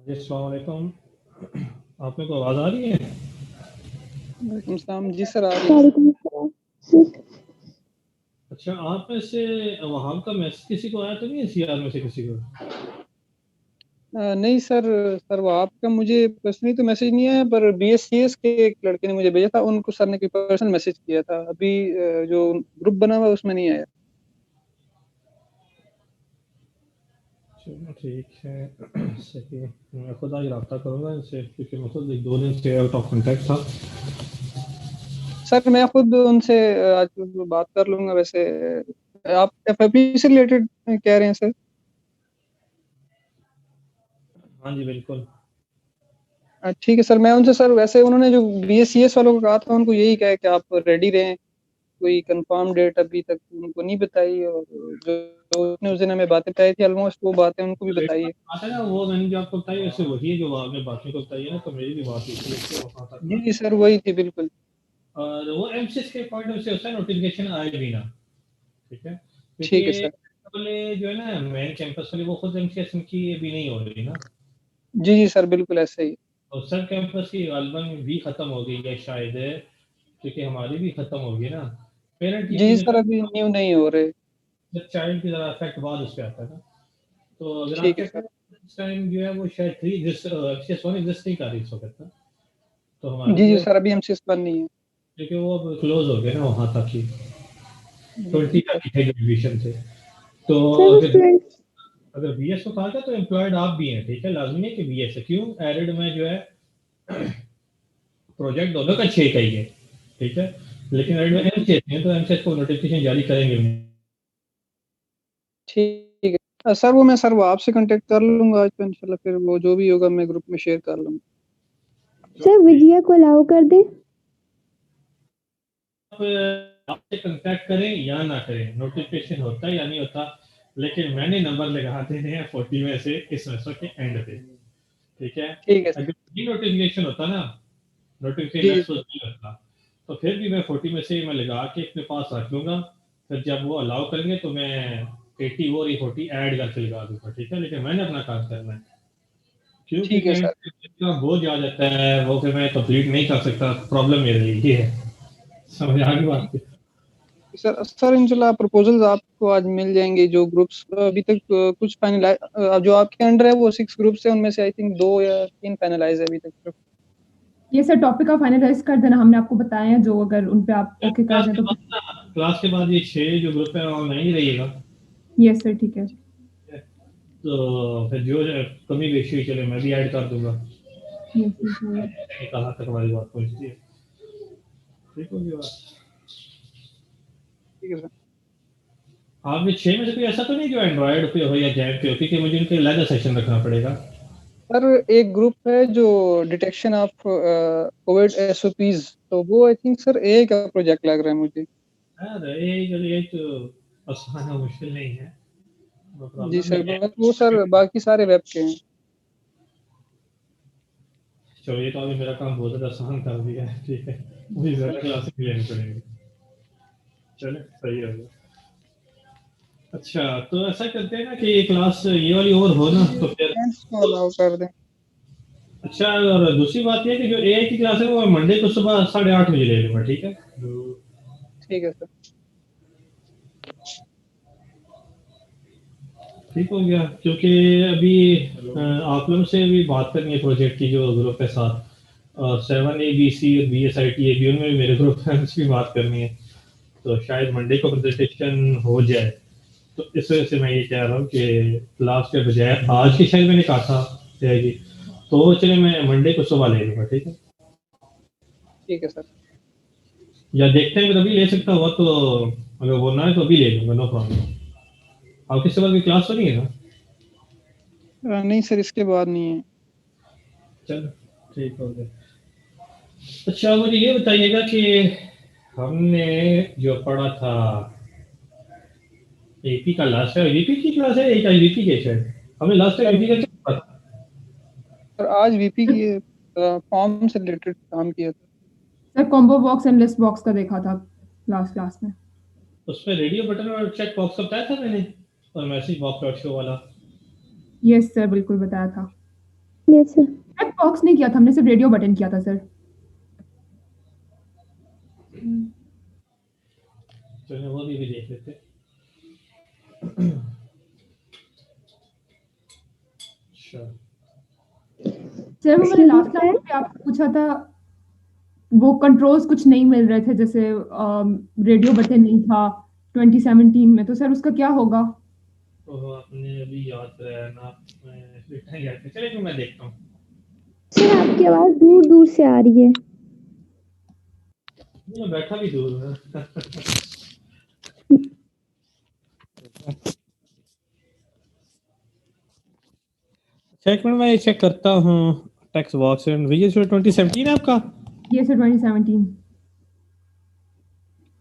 जी, अस्सलाम वालेकुम। आप मेरे को आवाज़ आ रही है? वालेकुम सलाम जी सर, आ रही है। वालेकुम सलाम। अच्छा, आप में से वहाँ का मैसेज किसी को आया तो नहीं है सीआर में से किसी को? नहीं सर वो आपका मुझे पर्सनली तो मैसेज नहीं आया, पर बीएससीएस के एक लड़के ने मुझे भेजा था, उनको सर ने कोई पर्सनल मैसेज किया था। अभी जो ग्रुप बना हुआ है उसमें नहीं आया। चलो ठीक है। सही है। मैं खुद आज रब्ता करूँगा इनसे क्योंकि मैं खुद 1-2 दिन से आउट ऑफ कॉन्टैक्ट था। सर मैं खुद उनसे आज बात कर लूंगा। वैसे आप एफएफपी से रिलेटेड कह रहे हैं सर? हाँ जी, बिल्कुल। ठीक है सर, मैं उनसे सर, वैसे उन्होंने जो बीएससीएस वालों को कहा था उनको यही कहा है कि आप रेडी रहें। कोई कंफर्म डेट अभी तक उनको नहीं बताई, और जो उसने उस दिन हमें बातें बताई थी ऑलमोस्ट वो बातें उनको भी रेट बताई है। बात है ना, वो मैंने जो आपको बताई वैसे वही है जो आपने बाकी को बताई है ना, तो मेरी भी बात हुई थी इससे वहाँ तक जी ना। जी सर, वही थी बिल्कुल। और वो एमसीएस के पॉइंट ऑफ से होता है नोटिफिकेशन आए भी ना, ठीक है? क्योंकि ठीक है सर। वाले जो है ना मेन कैंपस वाले वो खुद एमसीएस की अभी नहीं हो रही ना। जी जी सर, बिल्कुल ऐसे ही। और सब कैंपस की गालबन भी खत्म हो गई है शायद, क्योंकि हमारी भी खत्म हो गई ना। पेरेंट जी जी टीचर्स सर, अभी न्यू नहीं हो रहे। जब चाइल्ड की ज़रा इफेक्ट बाद उस पे आता है ना। तो अगर ठीक है आपके सर। इस टाइम जो है वो शायद 3 एमसीएस 1 एग्जिस्ट नहीं कर रही इस वक्त ना। तो हमारी जी जो जी है सर, अभी एमसीएस बंद नहीं है। क्योंकि वो अब क्लोज हो गए ना वहाँ तक ही, जी 20 जी तक सर। ही थे एडमिशन थे। तो सभी अगर स्टूडेंट्स अगर बीएस को कहा था तो एम्प्लॉयड आप भी हैं, ठीक है? लाजमी है कि बीएस है। क्यों एरिड में जो है प्रोजेक्ट दोनों का 6 का ही है, ठीक है? लेकिन एरिड में एमसीएस है तो एमसीएस को नोटिफिकेशन जारी करेंगे। ठीक है सर, वो मैं सर वो आपसे कांटेक्ट कर लूंगा आज, तो इंशाल्लाह फिर वो जो भी होगा मैं ग्रुप में शेयर कर लूंगा। सर विजया को अलाउ कर दें। आप आपसे कांटेक्ट करें या ना करें, नोटिफिकेशन होता है या नहीं होता, लेकिन मैंने नंबर लगा देने हैं 40 में से इस सेमेस्टर के एंड पे, ठीक है? ठीक है सर। अगर ये नोटिफिकेशन होता ना, नोटिफिकेशन जी जी नेक्स्ट सर। नहीं होता, तो फिर भी मैं 40 में से मैं लगा के अपने पास रख लूंगा। फिर जब वो अलाउ करेंगे तो मैं 80 और ये 40 ऐड करके लगा दूंगा, ठीक है? लेकिन मैंने अपना काम करना है। क्यों? ठीक क्योंकि है एंड सर। पे इतना बोझ आ जाता है वो, फिर मैं कंप्लीट नहीं कर सकता। प्रॉब्लम मेरे लिए ये है। समझ आ गई बात? सर सर इंशाल्लाह प्रपोजल्स आपको आज मिल जाएंगे। जो ग्रुप्स अभी तक कुछ फाइनलाइज जो आपके अंडर है वो 6 ग्रुप्स है, उनमें से आई थिंक 2 या 3 फाइनलाइज है अभी तक। ये सर टॉपिक आप फाइनलाइज कर देना, हमने आपको बताया है, जो अगर उन पे आप ओके कर क्लास दें के तो बाद ना, क्लास के बाद ये 6 जो ग्रुप है ऑनलाइन ही रहिएगा। यस सर, ठीक है। तो फिर जो है कमी बेशी चले मैं भी ऐड कर दूंगा। Yes sir. कहाँ तक हमारी बात पहुंचती है, ठीक होगी बात। ठीक है सर। आप में 6 में से कोई ऐसा तो नहीं जो एंड्रॉयड पे हो या जैम पे हो, क्योंकि मुझे उनके अलग सेक्शन रखना पड़ेगा। सर एक ग्रुप है जो डिटेक्शन ऑफ कोविड एसओपीज, तो वो आई थिंक सर ए का प्रोजेक्ट लग रहा है मुझे। अरे ये तो आसान और मुश्किल नहीं है, वो जी प्रॉब्लम सर, नहीं है। बस वो सर बाकी सारे वेब के हैं। चलो ये तो अभी मेरा काम बहुत ज़्यादा आसान कर दिया है, ठीक है? मुझे ज़्यादा क्लासेस भी लेनी पड़ेंगी। चलो सही हो गया। अच्छा, तो ऐसा करते हैं ना कि ये क्लास ये वाली और हो ना तो फिर। फ्रेंड्स को अलाउ कर दें। अच्छा, और दूसरी बात ये है कि जो एआई की क्लास है वो मैं मंडे को सुबह 8:30 बजे ले लूंगा, ठीक है? ठीक है सर। ठीक हो गया, क्योंकि अभी आप लोगों से भी बात करनी है प्रोजेक्ट की जो ग्रुप है साथ, और 7 ABC और BSIT उनमें भी मेरे ग्रुप है, उनसे भी बात करनी है। तो शायद मंडे को प्रेजेंटेशन हो जाए। तो इस वजह से मैं ये कह रहा हूँ कि क्लास के बजाय आज की शायद मैंने कहा था जाएगी, तो चले मैं मंडे को सुबह ले लूंगा, ठीक है? ठीक है सर। या देखते हैं, अगर अभी ले सकता हुआ तो अगर वो ना है तो अभी ले लूंगा, नो प्रॉब्लम। आपकी सुबह की क्लास तो नहीं है ना? नहीं सर, इसके बाद नहीं है। चलो ठीक हो गया। अच्छा, मुझे ये बताइएगा कि हमने जो पढ़ा था एपी का लास्ट टाइम, वीपी की क्लास है एक वीपी के शायद, हमने लास्ट टाइम सर वीपी का क्या पढ़ा था? सर आज वीपी की फॉर्म से रिलेटेड काम किया था। Sir combo box and list box का देखा था लास्ट क्लास में। उसमें रेडियो बटन और चेक बॉक्स का बताया था मैंने, और मैसेज बॉक्स डॉट शो वाला। यस सर, बिल्कुल बताया था। Yes sir. चेक बॉक्स नहीं किया था हमने, सिर्फ रेडियो बटन किया था सर। चलिए वो भी देख लेते हैं। अच्छा सर वो मैंने Excuse me, last sir? Class में आपसे पूछा था, वो कंट्रोल्स कुछ नहीं मिल रहे थे, जैसे रेडियो बटन नहीं था 2017 में, तो सर उसका क्या होगा? तो आपने अभी याद कराया ना, मैं लिखने गया था। चलिए मैं देखता हूँ। सर आपकी आवाज दूर दूर से आ रही है। मैं बैठा भी दूर है। एक मिनट मैं ये चेक करता हूँ। टेक्स्ट बॉक्स एंड विजुअल 2017 है आपका? ये सर 2017।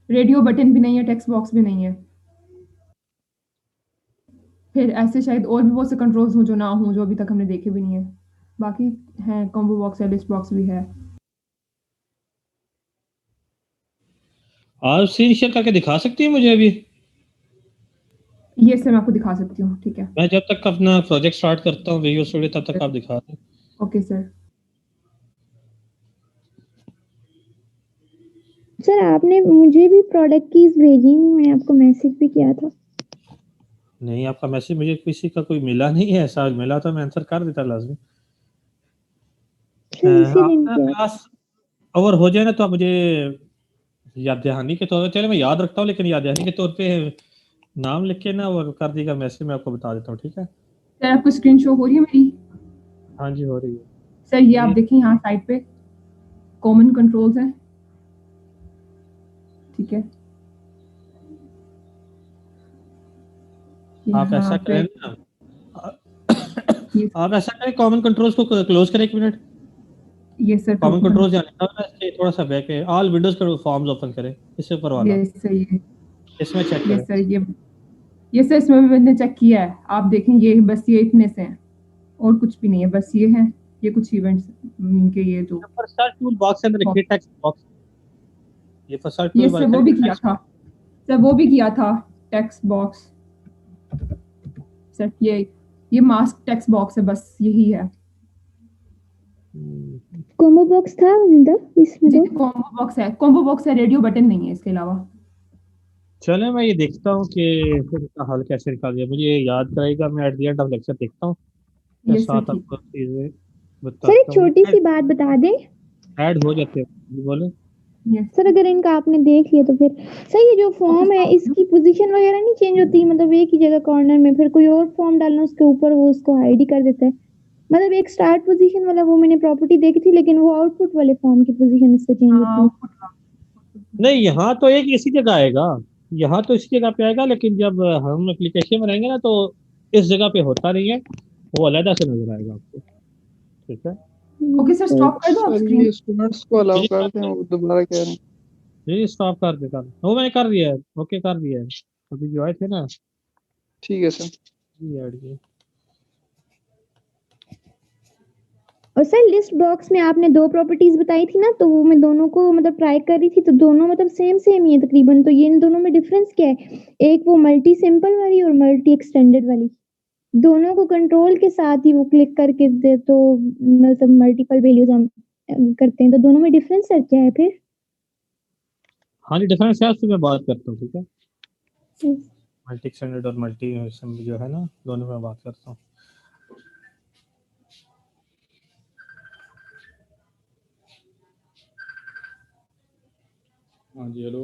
रेडियो बटन भी नहीं है, टेक्स्ट बॉक्स भी नहीं है। फिर ऐसे शायद और भी बहुत से कंट्रोल्स हों जो ना हों, जो अभी तक हमने देखे भी नहीं है। बाकी है, कॉम्बो बॉक्स है, लिस्ट बॉक्स भी है। आप स्क्रीन शेयर करके दिखा सकती हैं मुझे अभी? ये सर मैं आपको दिखा सकती हूँ, ठीक है। मैं जब तक अपना प्रोजेक्ट स्टार्ट करता हूँ विजुअल स्टूडियो, तब तक आप दिखा दें। Okay sir. सर आपने मुझे भी प्रोडक्ट कीज भेजी, मैं आपको मैसेज भी किया था। नहीं, आपका मैसेज मुझे किसी का कोई मिला नहीं है। ऐसा मिला तो मैं आंसर कर देता लाजमी। सर इसी दिन आपका किया था। क्लास ओवर हो जाए ना तो आप मुझे याद दहानी के तौर पे, चले मैं याद रखता हूँ, लेकिन याद दहानी के तौर पे नाम लिख के ना और कर देगा मैसेज, मैं आपको बता देता हूँ, ठीक है? सर आपको स्क्रीन शो हो रही है मेरी? हाँ जी हो रही है। सर ये आप देखें यहाँ साइड पे कॉमन कंट्रोल्स हैं, ठीक है। आप यहाँ ऐसा पे करें ना, ये आप ऐसा करें, कॉमन कंट्रोल्स को क्लोज करें 1 मिनट। ये सर कॉमन कंट्रोल्स जाने का ना, इससे थोड़ा सा बैक है, ऑल विंडोज का फॉर्म्स ओपन करें, इससे ऊपर वाला, ये सर इसमें चेक ये करें। सर ये सर इसमें भी मैंने चेक किया है, आप देखें ये बस ये इतने से हैं और कुछ भी नहीं है, बस ये हैं, ये कुछ इवेंट्स इनके, ये जो ऊपर सर्च टूल बॉक्स के अंदर लिखिए टेक्स्ट बॉक्स, ये फर्स्ट सर्च ये टूल सर बार वो भी किया टेक्स्ट। था, सर वो भी किया था टेक्स्ट बॉक्स। सर ये मास्क टेक्स्ट बॉक्स है, बस यही है कॉम्बो बॉक्स था अंदर इसमें जी। तो। कॉम्बो बॉक्स है, रेडियो बटन नहीं है इसके अलावा। चले मैं ये देखता हूँ कि फिर इसका हल कैसे निकाल दिया, मुझे ये याद कराएगा, मैं at the end of lecture देखता हूँ, फिर ये सर साथ ठीक। आपको चीजें सर एक बताता हूँ। छोटी सी बात बता दें, ऐड हो जाते हैं, बोले। ये सर अगर इनका आपने देख लिया तो फिर सर ये जो फॉर्म है इसकी पोजीशन वगैरह नहीं चेंज होती, मतलब एक ही जगह कॉर्नर में फिर कोई और फॉर्म डालना उसके ऊपर वो उसको हाइड ही कर देता है। मतलब एक स्टार्ट पोजीशन वाला वो मैंने प्रॉपर्टी देखी थी, लेकिन वो आउटपुट वाले फॉर्म की पोजीशन इससे चेंज होती है। नहीं, यहाँ तो एक इसी जगह आएगा, यहाँ तो इसी जगह पे आएगा, लेकिन जब हम एप्लीकेशन में रहेंगे ना तो इस जगह पे होता नहीं है, वो अलग से नजर आएगा आपको, ठीक है? ओके सर, स्टॉप कर दो आप सर स्क्रीन। ये स्टूडेंट्स को अलाउ कर दें, वो दोबारा कह रहे हैं। जी स्टॉप कर देता, वो मैंने कर दिया है, ओके कर दिया है, अभी जो आए थे ना। ठीक है सर। जी ऐड किए। और सर लिस्ट बॉक्स में आपने दो प्रॉपर्टीज बताई थी ना, तो वो मैं दोनों को मतलब ट्राई कर रही थी, तो दोनों मतलब सेम सेम ही है तकरीबन, तो ये इन दोनों में डिफरेंस क्या है? एक वो मल्टी सिंपल वाली और मल्टी एक्सटेंडेड वाली, दोनों को कंट्रोल के साथ ही वो क्लिक करके दे तो मतलब मल्टीपल वैल्यूज हम करते हैं, तो दोनों में डिफरेंस सर क्या है फिर? हाँ जी डिफरेंस है, उससे मैं बात करता हूँ, ठीक है? Yes. मल्टी स्टैंडर्ड और मल्टी जो है ना, दोनों में बात करता हूँ। हाँ जी हेलो।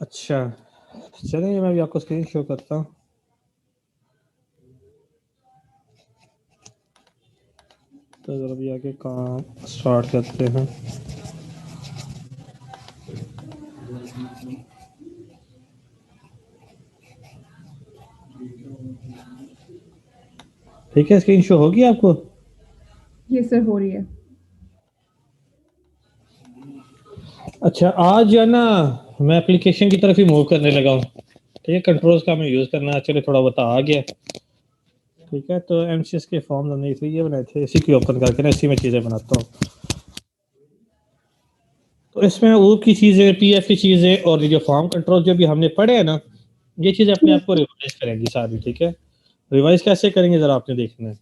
अच्छा चलिए मैं भी आपको स्क्रीन शो करता हूँ। तो जरा भी आगे काम स्टार्ट करते हैं। ठीक है, स्क्रीन शो होगी आपको? ये सर हो रही है। अच्छा आज जो है ना, मैं एप्लीकेशन की तरफ ही मूव करने लगा हूँ, ठीक है? कंट्रोल्स का मैं यूज़ करना चले थोड़ा बता आ गया, ठीक है? तो एमसीएस के फॉर्म हमने ये बनाए थे, इसी की ओपन करके ना इसी में चीज़ें बनाता हूँ। तो इसमें वो की चीज़ें, पीएफ की चीज़ें और ये जो फॉर्म कंट्रोल जो भी हमने पढ़े हैं ना, ये चीज़ अपने आप को रिवाइज करेंगी सारी, ठीक है। रिवाइज कैसे करेंगे ज़रा आपने देखना है।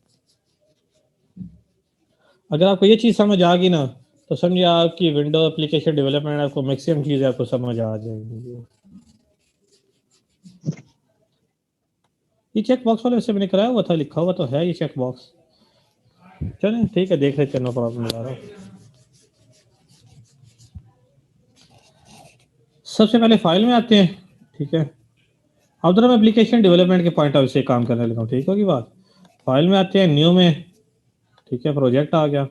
अगर आपको ये चीज़ समझ आ गई ना, तो समझिए आपकी विंडो एप्लीकेशन डेवलपमेंट आपको मैक्सिमम चीज़ें आपको समझ आ जाएंगी। ये चेक बॉक्स वाले वैसे मैंने कराया हुआ था, लिखा हुआ तो है ये चेक बॉक्स। चलें ठीक है, देख लेते हैं, नो प्रॉब्लम आ रहा है। सबसे पहले फाइल में आते हैं, ठीक है। अब जरा मैं एप्लीकेशन डेवलपमेंट के पॉइंट ऑफ व्यू से काम करने लगा हूँ, ठीक होगी बात। फाइल में आते हैं, न्यू में, ठीक है, प्रोजेक्ट आ गया।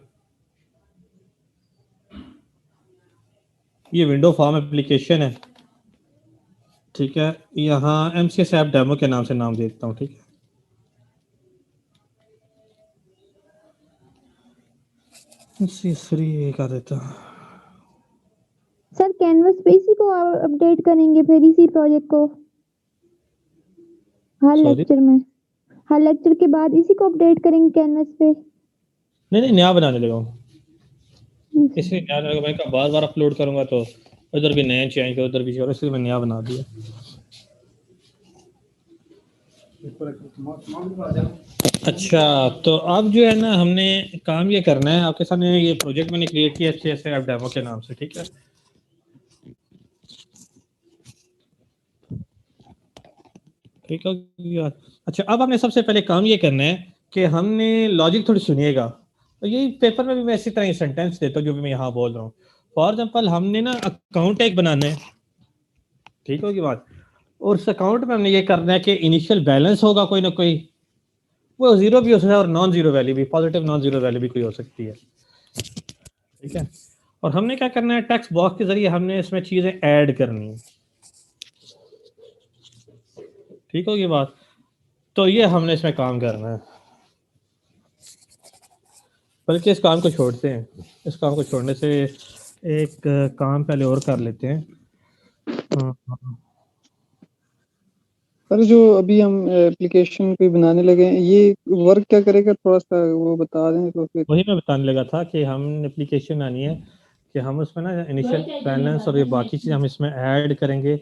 ये विंडो फॉर्म एप्लीकेशन है, ठीक है। यहाँ MCS ऐप डेमो के नाम से नाम देता हूँ, ठीक है। फ्री कर देता हूँ। सर कैनवस पे इसी को अपडेट करेंगे फिर इसी प्रोजेक्ट को हर Sorry? लेक्चर में, हर लेक्चर के बाद इसी को अपडेट करेंगे कैनवस पे। नहीं नया बनाने लगा हूँ, इसलिए नया लगा। मैं कहा बार बार अपलोड करूंगा तो उधर भी नया चेंज करो, उधर भी करो, इसलिए मैं नया बना दिया। अच्छा, तो अब जो है ना, हमने काम ये करना है, आपके सामने ये प्रोजेक्ट मैंने क्रिएट किया MCS ऐप डेमो के नाम से, ठीक है। ठीक है। अच्छा, अब हमने सबसे पहले काम ये करना है कि हमने लॉजिक थोड़ी सुनिएगा, तो यही पेपर में भी मैं इसी तरह सेंटेंस देता हूँ जो भी मैं यहाँ बोल रहा हूँ। फॉर एग्जाम्पल, हमने ना अकाउंट एक बनाना है, ठीक होगी बात। और उस अकाउंट में हमने ये करना है कि इनिशियल बैलेंस होगा कोई ना कोई, वो जीरो भी हो सकता है और नॉन जीरो वैल्यू भी, पॉजिटिव नॉन जीरो वैल्यू भी कोई हो सकती है, ठीक है। और हमने क्या करना है, टेक्स्ट बॉक्स के जरिए हमने इसमें चीजें ऐड करनी है, ठीक होगी बात। तो ये हमने इसमें काम करना है, बल्कि इस काम को छोड़ते हैं, इस काम को छोड़ने से एक काम पहले और कर लेते हैं। सर जो अभी हम एप्लीकेशन कोई बनाने लगे हैं, ये वर्क क्या करेगा, थोड़ा सा वो बता दें तो फिर। वही मैं बताने लगा था कि हम एप्लीकेशन आनी है कि हम उसमें ना इनिशियल बैलेंस और ये बाकी चीज़ हम इसमें ऐड करेंगे,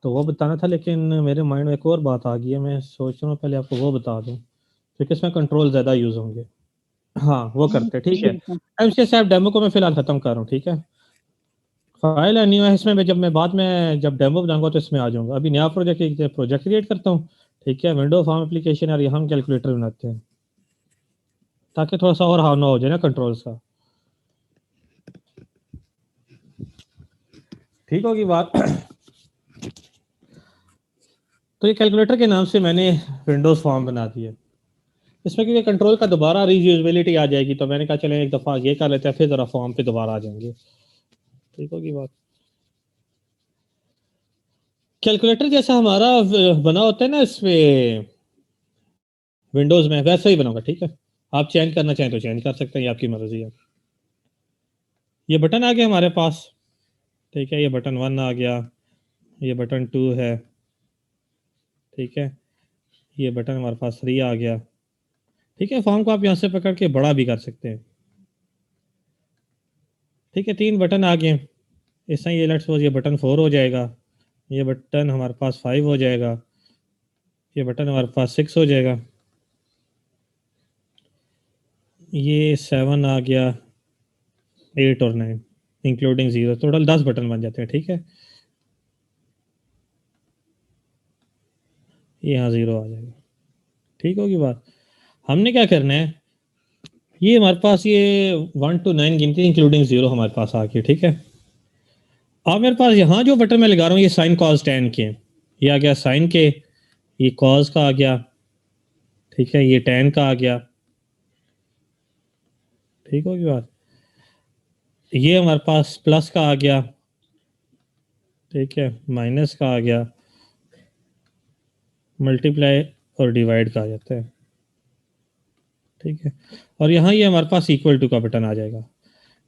तो वो बताना था। लेकिन मेरे माइंड में एक और बात आ गई है, मैं सोच रहा हूँ पहले आपको वो बता दूँ, क्योंकि इसमें कंट्रोल ज़्यादा यूज़ होंगे। हाँ, वो करते हैं, ठीक है। MCS ऐप डेमो को मैं फिलहाल ख़त्म कर रहा हूँ, ठीक है। फाइल है न्यू है, इसमें मैं जब मैं बाद में जब डेमो बनाऊंगा तो इसमें आ जाऊंगा। अभी नया प्रोजेक्ट क्रिएट करता हूँ, ठीक है। विंडो फॉर्म एप्लीकेशन और यहाँ हम कैलकुलेटर बनाते हैं, ताकि थोड़ा सा और हाव ना हो जाए ना कंट्रोल्स का, ठीक होगी बात। तो ये कैलकुलेटर के नाम से मैंने विंडोज फॉर्म बना दिया। इसमें क्योंकि कंट्रोल का दोबारा रीयूजेबिलिटी आ जाएगी, तो मैंने कहा चलें एक दफ़ा ये कर लेते हैं, फिर ज़रा फॉर्म पे दोबारा आ जाएंगे, ठीक होगी बात। कैलकुलेटर जैसा हमारा बना होता है ना इसमें विंडोज में, वैसा ही बनाऊंगा, ठीक है। आप चेंज करना चाहें तो चेंज कर सकते हैं, ये आपकी मर्जी है। ये बटन आ गया हमारे पास, ठीक है। ये बटन 1 आ गया, ये बटन 2 है, ठीक है। ये बटन हमारे पास 3 आ गया, ठीक है। फॉर्म को आप यहाँ से पकड़ के बड़ा भी कर सकते हैं, ठीक है। 3 बटन आ गए। इस तरह ये लेट्स सपोज ये बटन 4 हो जाएगा, ये बटन हमारे पास 5 हो जाएगा, ये बटन हमारे पास 6 हो जाएगा, ये 7 आ गया, 8 और 9 इंक्लूडिंग 0, टोटल 10 बटन बन जाते हैं, ठीक है। ये यहाँ 0 आ जाएगा, ठीक होगी बात। हमने क्या करना है, ये हमारे पास ये 1 to 9 गिनती इंक्लूडिंग 0 हमारे पास आ गई, ठीक है। अब मेरे पास यहाँ जो बटन मैं लगा रहा हूँ ये साइन कॉज टेन के, ये आ गया साइन के, ये कॉज का आ गया, ठीक है। ये टेन का आ गया, ठीक होगी बात। ये हमारे पास प्लस का आ गया, ठीक है। माइनस का आ गया, मल्टीप्लाई और डिवाइड का आ जाता है, ठीक है। और यहाँ ये हमारे पास इक्वल टू का बटन आ जाएगा।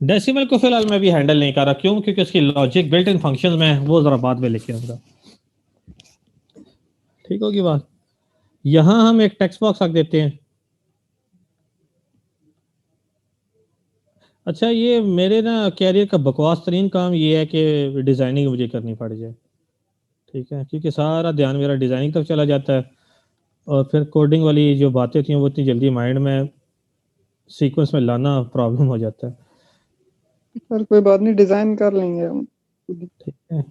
डेसिमल को फिलहाल मैं भी हैंडल नहीं कर रहा, क्यों? क्योंकि उसकी लॉजिक बिल्ट इन फंक्शंस में है, वो जरा बाद में लेके आऊंगा, ठीक होगी बात। यहाँ हम एक टेक्स्ट बॉक्स रख देते हैं। अच्छा, ये मेरे ना कैरियर का बकवास तरीन काम ये है कि डिजाइनिंग मुझे करनी पड़ जाए, ठीक है, क्योंकि सारा ध्यान मेरा डिज़ाइनिंग तक चला जाता है और फिर कोडिंग वाली जो बातें थी वो इतनी जल्दी माइंड में सीक्वेंस में लाना प्रॉब्लम हो जाता है। सर कोई बात नहीं, डिजाइन कर लेंगे हम। ठीक है,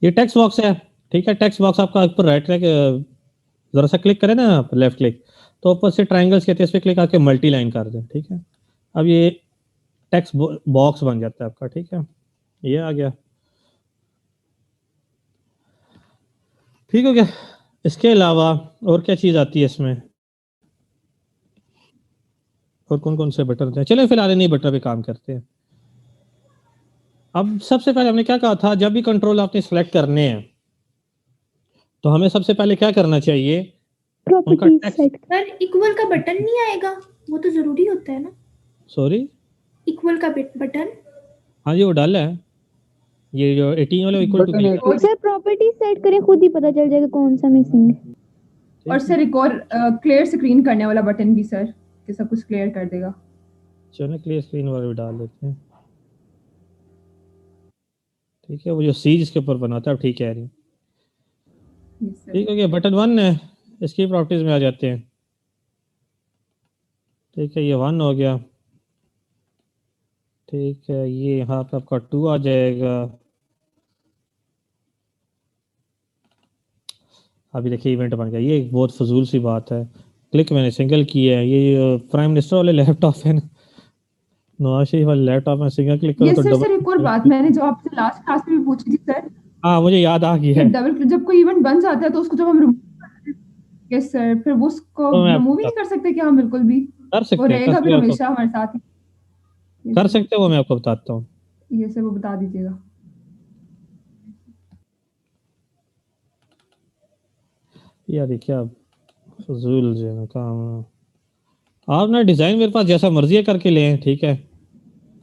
ये टेक्स्ट बॉक्स है। ठीक है, टेक्स्ट बॉक्स आपका ऊपर राइट क्लिक, जरा सा क्लिक करें ना आप, लेफ्ट क्लिक, तो ऊपर से ट्रायंगल्स कहते हैं, इस पर क्लिक आके मल्टी लाइन कर दें। ठीक है, अब ये टेक्स्ट बॉक्स बन जाता है आपका। ठीक है, ये आ गया। ठीक हो गया। इसके अलावा और क्या चीज़ आती है इसमें, और कौन कौन से बटन हैं? चलिए फिलहाल इन्हीं बटन पे काम करते हैं। अब सबसे पहले हमने क्या कहा था, जब भी कंट्रोल आपने सेलेक्ट करने हैं तो हमें सबसे पहले क्या करना चाहिए, उनका properties text. Set. Sir equal का बटन नहीं आएगा, वो तो जरूरी होता है ना, सॉरी, इक्वल का बटन। हाँ जी वो डाला है, ये जो 18 वाला इक्वल टू बटन का। है और सर प्रॉपर्टीज सेट करें, खुद ही पता चल जाएगा कौन सा मिसिंग है। और सर एक और क्लियर स्क्रीन करने वाला बटन भी सर, कि सब कुछ क्लियर कर देगा। चलो क्लियर स्क्रीन वाला भी डाल देते हैं। ठीक है, वो जो सी जिसके ऊपर बनाता है, ठीक कह रही। Yes sir. ठीक हो गया, बटन 1 है, इसकी प्रॉपर्टीज में आ जाते हैं। ठीक है, ये 1 हो गया। ठीक है, ये यहाँ पे आपका 2 आ जाएगा। अभी देखिए इवेंट बन गया, ये एक बहुत फजूल सी बात है। क्लिक मैंने सिंगल किया है, ये प्राइम मिनिस्टर वाले लैपटॉप है ना, नवाज शरीफ वाले लैपटॉप में सिंगल क्लिक करो यस तो सर। डबल। सर एक और बात मैंने जो आपसे लास्ट क्लास में भी पूछी थी सर, हाँ मुझे याद आ गया कि है। डबल जब कोई इवेंट बन जाता है तो उसको जब हम रिमूव, यस सर, फिर वो उसको तो मैं रिमूव ही नहीं कर सकते क्या हम, बिल्कुल भी? कर वो सकते हैं, रहेगा कर भी मैं आपको हमेशा हमारे साथ ही। कर सकते हो, वो मैं आपको बताता हूँ। ये सर वो बता दीजिएगा। यार ये क्या फजूल जो है ना काम है। आप ना डिज़ाइन मेरे पास जैसा मर्जी है करके ले आएं, ठीक है,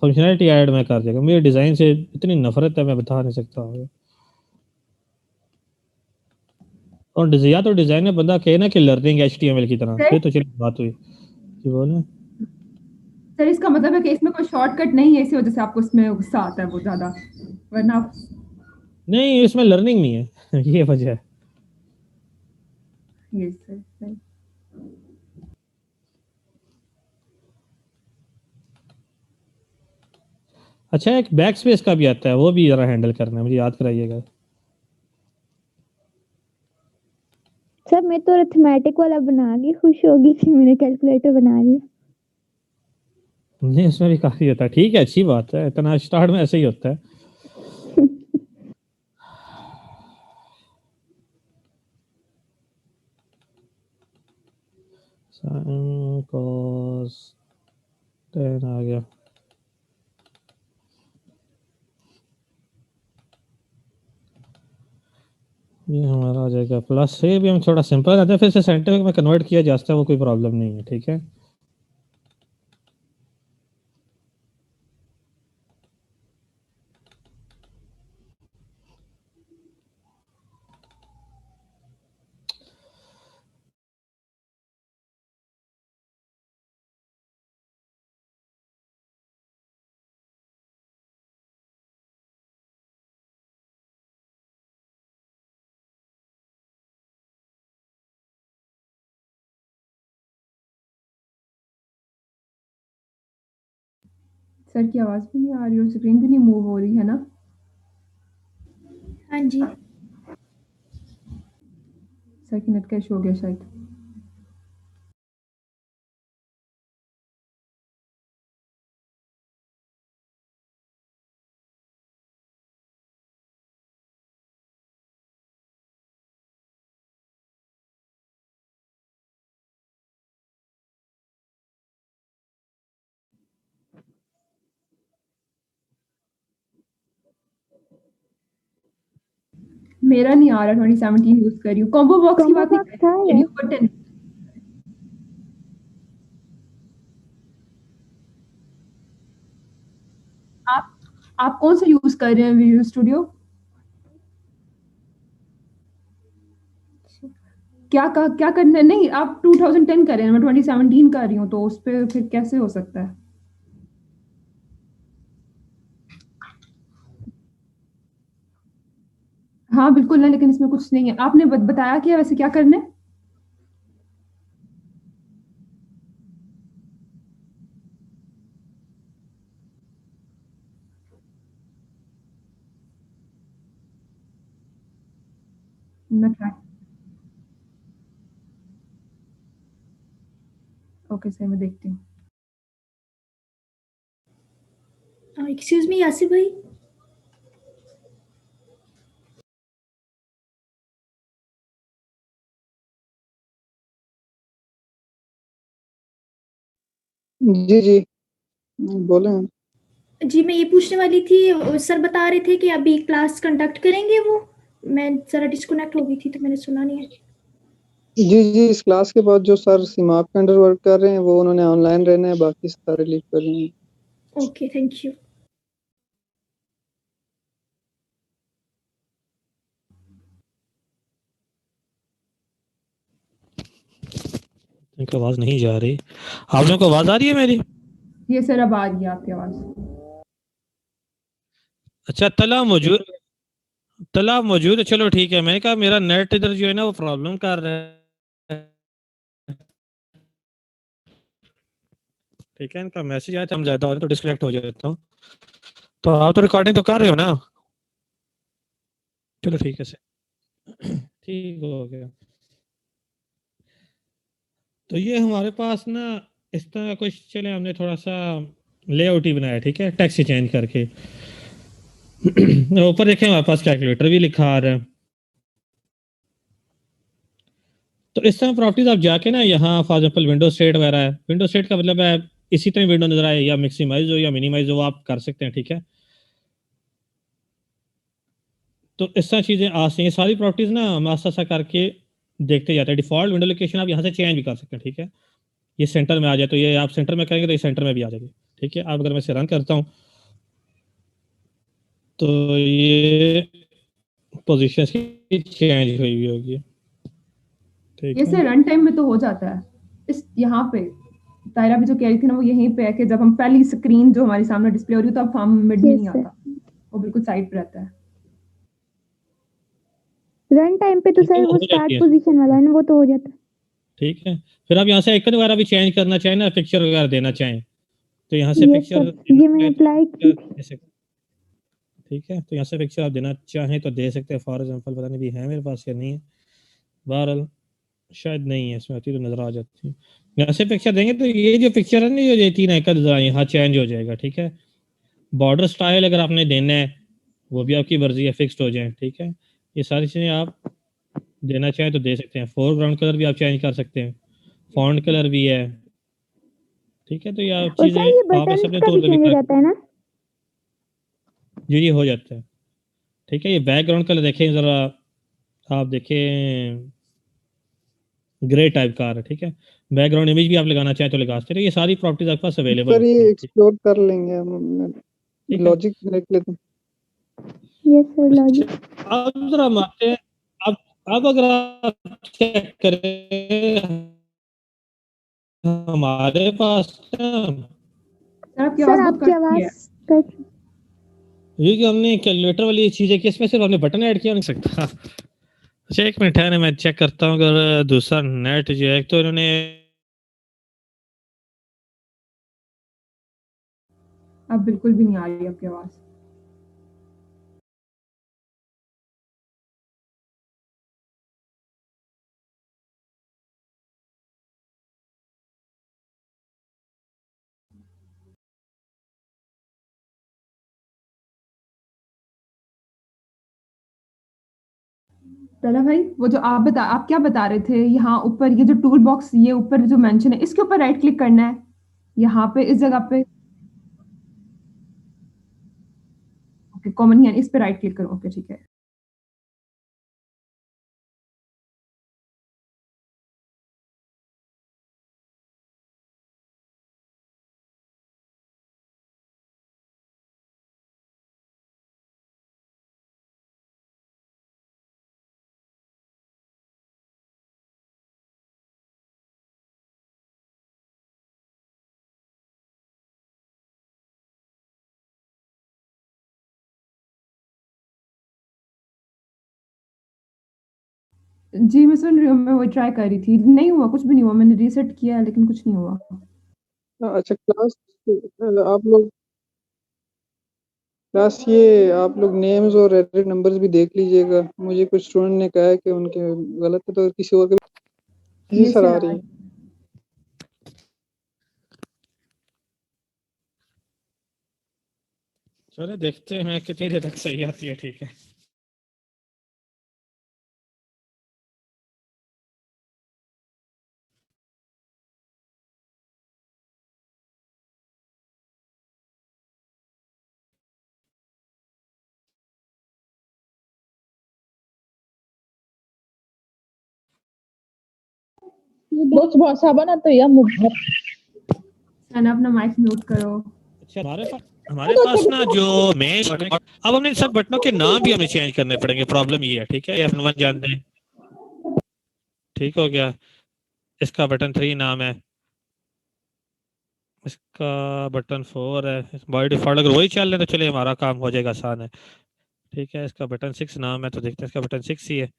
फंक्शनैलिटी ऐड मैं कर देगा। मेरे डिज़ाइन से इतनी नफरत है, मैं बता नहीं सकता हूँ। और या तो डिज़ाइन में बंदा कहे ना कि लर्निंग HTML की तरह, सर फिर तो चलिए बात हुई। जी बोले। सर इसका मतलब है कि इसमें कोई शॉर्टकट नहीं है, इसी वजह से आपको इसमें गुस्सा आता है बहुत ज्यादा, वरना आप। नहीं, इसमें लर्निंग नहीं है ये वजह है। Yes sir sir. अच्छा, एक बैक स्पेस का भी आता है, वो भी जरा हैंडल करना है, मुझे याद कराइएगा। सर मैं तो अरिथमेटिक वाला बना के खुश होगी कि मैंने कैलकुलेटर बना लिया। नहीं, इसमें भी काफी होता है। ठीक है, अच्छी बात है, इतना स्टार्ट में ऐसे ही होता है। sin cos 10 आ गया। ये हमारा आ जाएगा प्लस से भी हम थोड़ा सिंपल रहता है, फिर से साइंटिफिक में कन्वर्ट किया जाता है, वो कोई प्रॉब्लम नहीं है। ठीक है, सर की आवाज भी नहीं आ रही और स्क्रीन भी नहीं मूव हो रही है ना? हाँ जी, सर की नेट का इशू हो गया शायद। मेरा नहीं आ रहा, 2017 यूज कर रही हूँ। कॉम्बो बॉक्स की कॉम्बो बात नहीं बॉक्स कर था रही, ये। Radio button. आप आप कौन सा यूज कर रहे हैं, विजुअल स्टूडियो? क्या करना है? नहीं आप 2010 कर रहे हैं, मैं 2017 कर रही हूँ, तो उस पे फिर कैसे हो सकता है? हाँ, बिल्कुल ना, लेकिन इसमें कुछ नहीं है। आपने बताया कि वैसे क्या करना है? मैं ट्राई ओके सर, मैं देखती हूँ। एक्सक्यूज मी यासिर भाई, जी जी, बोले हैं। जी मैं ये पूछने वाली थी, सर बता रहे थे कि अभी क्लास कंडक्ट करेंगे वो। मैं ज़रा डिस्कनेक्ट हो गई थी तो मैंने सुना नहीं है। जी जी, इस क्लास के बाद जो सर सीमाप के अंडर वर्क कर रहे हैं वो उन्होंने ऑनलाइन रहना है, बाकी सारे लीव कर रहे हैं। Okay, thank you. इनकी आवाज नहीं जा रही। आप लोगों को आवाज आ रही है मेरी? ये सर अब आ रही है आपकी आवाज़। अच्छा, तालाब मौजूद है, चलो ठीक है। मैंने कहा मेरा नेट इधर जो है ना वो प्रॉब्लम कर रहा है। ठीक है, इनका मैसेज आया था, हम ज्यादा हो रहे तो डिस्कनेक्ट हो जाता हूँ। तो आप तो रिकॉर्डिंग तो कर रहे हो ना? चलो ठीक है सर, ठीक हो गया। तो ये हमारे पास ना इस तरह कुछ, चले हमने थोड़ा सा लेआउट ही बनाया, ठीक है, टेक्स्ट चेंज करके। ऊपर देखें हमारे पास कैलकुलेटर भी लिखा आ रहा है। तो इस तरह प्रॉपर्टीज आप जाके ना यहाँ फॉर एग्जाम्पल विंडो स्टेट वगैरह है, विंडो स्टेट का मतलब है इसी तरह विंडो नजर आए, या मैक्सिमाइज हो या मिनिमाइज हो, आप कर सकते हैं, ठीक है। तो इस तरह चीजें आ सकती हैं, सारी प्रॉपर्टीज ना हम आस्ता आस्ता करके देखते जाते हैं। डिफॉल्ट विंडो लोकेशन आप यहाँ से चेंज भी कर सकते हैं, ठीक है। ये सेंटर में आ जाए तो ये आप सेंटर में करेंगे तो ये सेंटर में भी आ जाएगी, ठीक है। अब अगर मैं इसे रन करता हूँ तो ये पोजीशन की चेंज हुई हुई होगी, ठीक ये है। सर रन टाइम में तो हो जाता है। इस यहाँ पे तायरा भी जो कह रही थी ना, वो यहीं पे है कि जब हम पहली स्क्रीन जो हमारी सामने डिस्प्ले हो रही है तो अब हम मिड में यस नहीं सर। आता, वो बिल्कुल साइड पे रहता है। रन टाइम पे तो ठीक है, सर वो वो हो जाती स्टार्ट है, पोजीशन वाला है ना, वो तो हो जाता है। ठीक है। फिर आप यहाँ से आइकन वगैरह भी चेंज करना चाहें ना, पिक्चर वगैरह देना चाहें तो यहाँ से यस पिक्चर सर, देना ये मैंने चाहें तो अप्लाई की पिक्चर थी। दे सकते, ठीक है। तो यहाँ से पिक्चर आप देना चाहें तो दे सकते हैं। फॉर एग्जाम्पल पता नहीं भी है मेरे पास या नहीं है, बहरहाल शायद नहीं है, इसमें होती तो नजर आ जाती है। यहाँ से पिक्चर देंगे तो ये जो पिक्चर है ना, ये 3 आइकन यहाँ चेंज हो जाएगा, ठीक है। बॉर्डर स्टाइल अगर आपने देना है वो भी आपकी मर्जी है, फिक्स्ड हो जाए, ठीक है। ये सारी चीज़ें आप देना चाहें तो दे सकते हैं। फोरग्राउंड कलर भी आप चेंज कर सकते हैं, फॉन्ट कलर भी है, ठीक है। तो ये आप और सर ये चीज़ें आप ऐसे बटन्स अपने का भी तौर पे भी चेंज हो कर, जाता है ना? जी जी हो जाता है, ठीक है। ये बैकग्राउंड कलर देखें ज़रा, आप देखें ग्रे टाइप का आ रहा है, ठीक है। बैकग्राउंड इमेज भी आप लगाना चाहें तो लगा सकते हैं। ये सारी प्रॉपर्टीज आपके पास अवेलेबल सर होती ये हैं, ठीक, एक्सप्लोर कर लेंगे हम, ठीक है। लॉजिक देख लेते हैं। यस सर, अच्छा, लॉजिक। अब जरा हम आते हैं। अब अब अगर आप चेक करें हमारे पास ना, सर आपकी सर आवाज़ बहुत आपकी कट रही आवाज है। कट। ये जो हमने कैलकुलेटर वाली चीज है कि इसमें सिर्फ हमने बटन ऐड किया नहीं सकता। अच्छा एक मिनट है ना, मैं चेक करता हूँ अगर दूसरा नेट जो है, तो इन्होंने अब बिल्कुल भी नहीं आ रही आपकी आवाज़। तला भाई, वो जो आप क्या बता रहे थे, यहाँ ऊपर ये जो टूल बॉक्स ये ऊपर जो मेंशन है, इसके ऊपर राइट क्लिक करना है, यहाँ पे इस जगह पे। ओके, कॉमन है, इस पे राइट क्लिक करो। ओके, ठीक है। जी मैं सुन रही हूँ, मैं वही ट्राई कर रही थी, नहीं हुआ, कुछ भी नहीं हुआ, मैंने रीसेट किया लेकिन कुछ नहीं हुआ। अच्छा क्लास आप लोग क्लास ये आप लोग नेम्स और एडिट नंबर्स भी देख लीजिएगा। मुझे कुछ स्टूडेंट ने कहा है कि उनके गलत है, तो किसी और के जी ये सर सर आ रही है। चलो देखते हैं कितनी देर तक सही आती है। ठीक है, बॉस WhatsApp ना तो या मोबाइल सना अपना माइक म्यूट करो। अच्छा हमारे पास ना जो मेन अब हमने सब बटनों के नाम भी हमें चेंज करने पड़ेंगे। प्रॉब्लम ये है, ठीक है, F1 जानते हैं, ठीक हो गया। इसका बटन 3 नाम है, इसका बटन 4 है। बाय डिफॉल्ट अगर वही चल रहे तो चलिए हमारा काम हो जाएगा, आसान है। ठीक है, इसका बटन 6 नाम है, तो देखते हैं इसका बटन 6 ही है।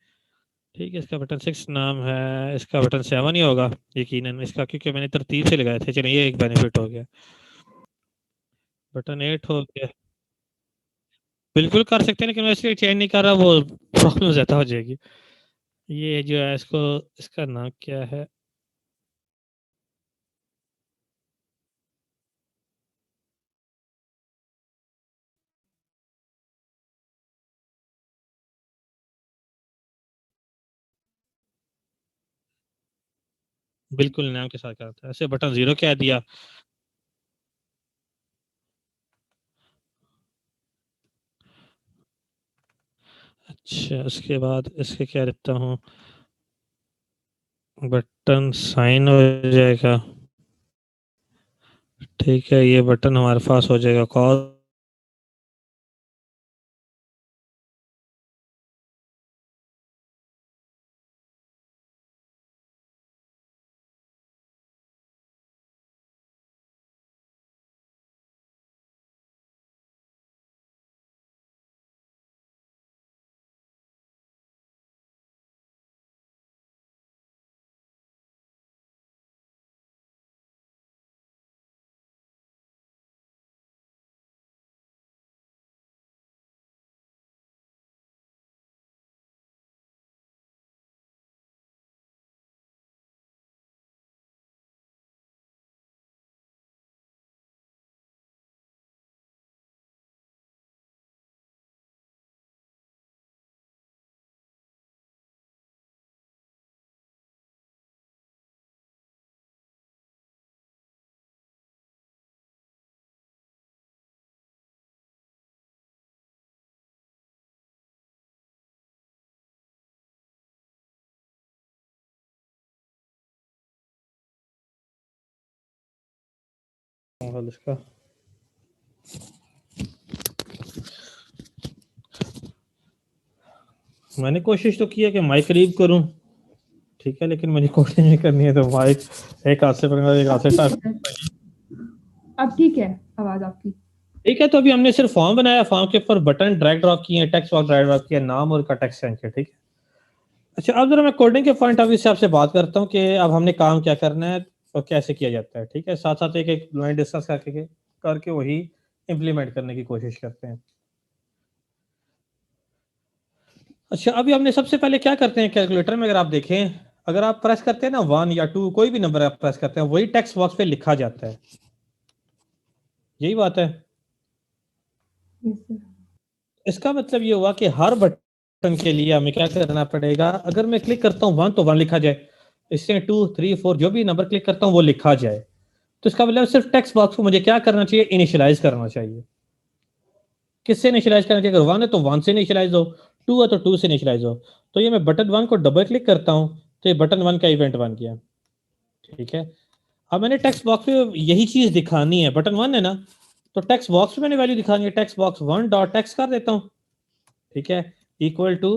ठीक है, इसका बटन 6 नाम है, इसका बटन 7 ही होगा यकीनन इसका, क्योंकि मैंने तरतीब से लगाए थे। चलिए ये एक बेनिफिट हो गया। बटन 8 हो गया, बिल्कुल कर सकते हैं, लेकिन मैं इसलिए चेंज नहीं कर रहा, वो प्रॉब्लम ज्यादा हो जाएगी। ये जो है इसको, इसका नाम क्या है, बिल्कुल नाम के साथ करता है। ऐसे बटन 0 क्या दिया, अच्छा उसके बाद इसके क्या देता हूँ, बटन साइन हो जाएगा। ठीक है, ये बटन हमारे पास हो जाएगा कॉल। इसका मैंने कोशिश तो की है कि माइक करीब करूं, ठीक है, लेकिन मुझे कोशिश नहीं करनी है तो माइक एक हाथ से पकड़ा, एक हाथ से टाक। अब ठीक है आवाज आपकी। ठीक है, तो अभी हमने सिर्फ फॉर्म बनाया, फॉर्म के ऊपर बटन ड्रैग ड्रॉप किए, टेक्स्ट बॉक्स ड्रैग ड्रॉप किया, नाम और का टेक्स्ट चेंज किया। ठीक है, अच्छा अब जरा मैं कोडिंग के पॉइंट ऑफ व्यू से आपसे बात करता हूँ कि अब हमने काम क्या करना है और कैसे किया जाता है। ठीक है, साथ साथ एक एक लाइन डिस्कस करके वही इम्प्लीमेंट करने की कोशिश करते हैं। अच्छा अभी हमने सबसे पहले क्या करते हैं, कैलकुलेटर में अगर आप देखें, अगर आप प्रेस करते हैं ना 1 या 2, कोई भी नंबर आप प्रेस करते हैं, वही टेक्स्ट बॉक्स पे लिखा जाता है। यही बात है। Yes sir. इसका मतलब ये हुआ कि हर बटन के लिए हमें क्या करना पड़ेगा, अगर मैं क्लिक करता हूँ 1 तो 1 लिखा जाए, इससे 2 3 4 जो भी नंबर क्लिक करता हूँ वो लिखा जाए। तो इसका मतलब सिर्फ टेक्स्ट बॉक्स को मुझे क्या करना चाहिए, इनिशियलाइज करना चाहिए। किससे इनिशियलाइज करना चाहिए, अगर 1 है तो 1 से इनिशियलाइज हो, 2 है तो 2 से इनिशियलाइज हो। तो ये मैं बटन 1 को डबल क्लिक करता हूँ तो ये बटन 1 का इवेंट बन गया। ठीक है, अब मैंने टेक्स्ट बॉक्स पे यही चीज दिखानी है, बटन 1 है ना, तो टेक्स्ट बॉक्स पे मैंने वैल्यू दिखानी है, टेक्स्ट बॉक्स 1 डॉट टेक्स्ट कर देता हूँ। ठीक है, इक्वल टू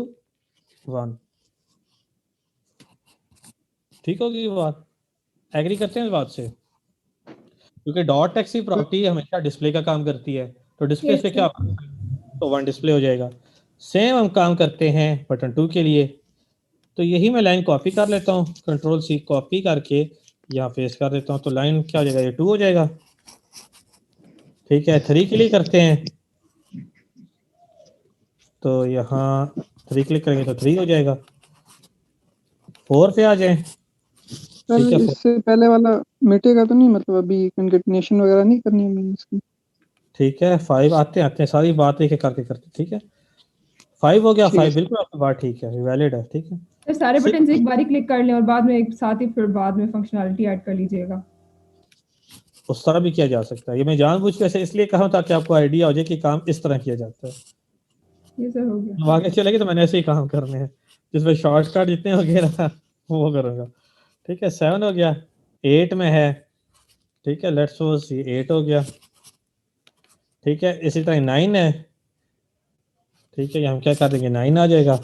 1। ठीक होगी बात, एग्री करते हैं इस बात से, क्योंकि डॉट टेक्स्ट की प्रॉपर्टी हमेशा डिस्प्ले का काम करती है, तो डिस्प्ले Yes, पे sir. क्या, तो 1 डिस्प्ले हो जाएगा। सेम हम काम करते हैं बटन 2 के लिए। तो यही मैं लाइन कॉपी कर लेता हूँ, कंट्रोल सी कॉपी करके यहाँ पेस्ट कर देता हूँ, तो लाइन क्या हो जाएगा, ये 2 हो जाएगा। ठीक है, 3 के लिए करते हैं, तो यहाँ 3 क्लिक करेंगे तो 3 हो जाएगा। 4 पे आ जाए। सर ठीक है, इससे पहले वाला मिटेगा तो नहीं, मतलब अभी कंकेटिनेशन वगैरह नहीं करनी है मैंने इसकी? ठीक है, 5 आते हैं सारी बात एक एक करके करते। ठीक है, 5 हो गया, ठीक है 5 बिल्कुल आपकी बात ठीक है, वैलिड है। ठीक है, सर सारे सिर्फ बटन एक बार ही क्लिक कर लें और बाद में एक साथ ही फिर बाद में फंक्शनैलिटी ऐड कर लीजिएगा। उस तरह भी किया जा सकता है, ये मैं जानबूझ के ऐसे इसलिए कहा ताकि आपको आइडिया हो जाए कि काम इस तरह किया जाता है। ये सर हो गया। आगे चलेगी तो मैंने ऐसे ही काम करने हैं, जिसमें शॉर्टकट जितने हो गए ना वो करूँगा। ठीक है, 7 हो गया, 8 में है। ठीक है, लेट्स सपोज 8 हो गया। ठीक है, इसी तरह 9 है। ठीक है, ये हम क्या कर देंगे, 9 आ जाएगा।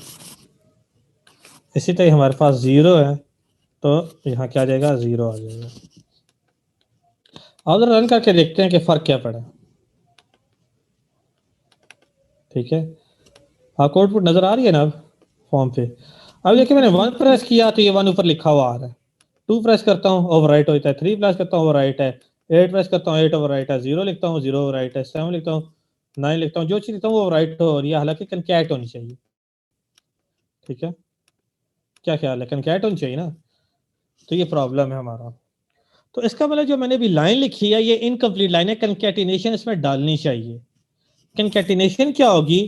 इसी तरह हमारे पास 0 है, तो यहाँ क्या आ जाएगा, 0 आ जाएगा। अब रन करके देखते हैं कि फर्क क्या पड़ा। ठीक है, आपको आउटपुट नजर आ रही है ना अब फॉर्म पे। अब देखिए मैंने 1 प्रेस किया तो ये 1 ऊपर लिखा हुआ आ रहा है, 2 प्रेस करता हूँ ओवरराइट होता है, 3 प्रेस करता हूँ ओवरराइट है, 8 प्रेस करता हूँ 8 ओवरराइट है, 0 लिखता हूँ 0 ओवरराइट है, 7 लिखता हूँ 9 लिखता हूँ, जो चीज लिखता हूँ वो ओवरराइट हो रही है, हालांकि कंकैट होनी चाहिए। ठीक है, क्या ख्याल है, कंकैट होनी चाहिए ना, तो ये प्रॉब्लम है हमारा। तो इसका मतलब जो मैंने अभी लाइन लिखी है ये इनकम्प्लीट लाइन है, कंकैटिनेशन इसमें डालनी चाहिए। कंकैटिनेशन क्या होगी,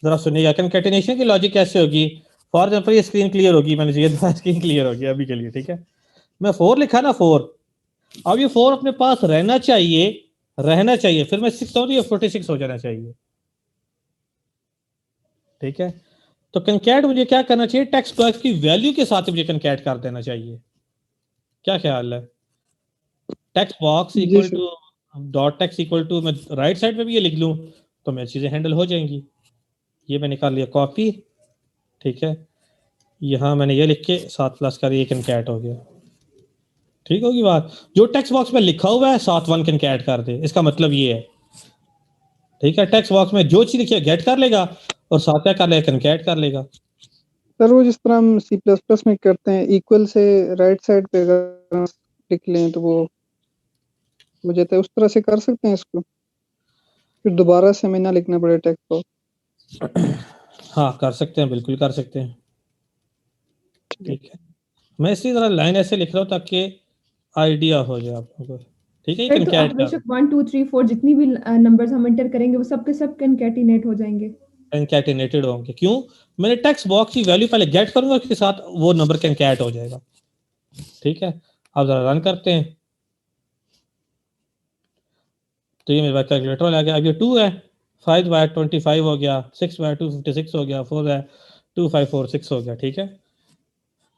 जरा सुनिएगा, कंकैटिनेशन की लॉजिक कैसे होगी। फॉर एग्जांपल ये स्क्रीन क्लियर होगी, मैंने ये स्क्रीन क्लियर होगी अभी के लिए। ठीक है, मैं 4 लिखा ना 4, अब ये 4 अपने पास रहना चाहिए, फिर मैं 6 तो ये 46 हो जाना चाहिए। ठीक है, तो कंकैट मुझे क्या करना चाहिए, टेक्स्ट बॉक्स की वैल्यू के साथ मुझे कंकैट कर देना चाहिए। क्या ख्याल है, text box G equal sir. To dot text equal to, मैं राइट साइड पे भी ये लिख लूं तो मेरी चीजें हैंडल हो जाएंगी। ये मैंने कर लिया कॉपी। ठीक है, यहाँ मैंने ये लिख के 7 प्लस कर, ये कंकैट हो गया। ठीक होगी बात, जो टेक्स्ट बॉक्स में लिखा हुआ है 7 1 कंकैट कर दे, इसका मतलब ये है। ठीक है, टेक्स्ट बॉक्स में जो चीज लिखी है गेट कर लेगा और साथ क्या कर लेगा, कंकैट कर लेगा। सर वो जिस तरह हम C++ में करते हैं, इक्वल से राइट साइड पे अगर लिख लें तो वो हो जाता है, उस तरह से कर सकते हैं इसको, फिर दोबारा से हमें ना लिखना पड़े टेक्स्ट बॉक्स। हाँ कर सकते हैं, बिल्कुल कर सकते हैं। ठीक है, मैं इसी तरह लाइन ऐसे लिख रहा हूँ ताकि आइडिया हो जाए आप लोगों को। ठीक है, ये सर तो कंकैट अब कर बेशक 1 2 3 4 जितनी भी नंबर्स हम एंटर करेंगे वो सब के सब कंकैटिनेट हो जाएंगे। कंकैटिनेटेड होंगे, क्यों, मैंने टेक्स्ट बॉक्स की वैल्यू पहले गेट करूंगा, उसके साथ वो नंबर कंकैट हो जाएगा। ठीक है, अब जरा रन करते हैं, तो ये मेरे पास कैलकुलेटर वाला आ गया। अब ये 2 है, 5 बाय 25 हो गया, 6 बाय 256 हो गया, 4 बाय 2546 हो गया। ठीक है,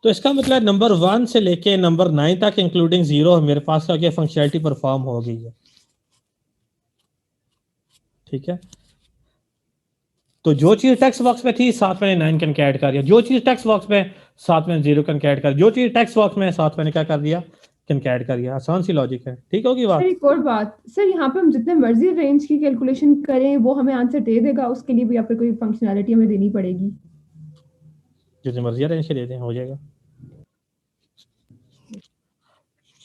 तो इसका मतलब नंबर 1 से लेके नंबर 9 तक इंक्लूडिंग 0 मेरे पास क्या गया, फंक्शनैलिटी परफॉर्म हो गई है। ठीक है, तो जो चीज टेक्स्ट बॉक्स में थी साथ मैंने 9 कंकैट कर दिया, जो चीज टेक्स्ट बॉक्स में साथ में 0 कंकैट कर, जो चीज टेक्स्ट बॉक्स में साथ मैंने क्या कर दिया, कंकैट कर दिया। आसान सी लॉजिक है। ठीक होगी सर बात। एक और बात, सर यहाँ पे हम जितने मर्जी रेंज की कैलकुलेशन करें वो हमें आंसर दे देगा, उसके लिए भी यहाँ पे कोई फंक्शनैलिटी हमें देनी पड़ेगी? जितनी मर्जी रेंज के दे दें हो जाएगा।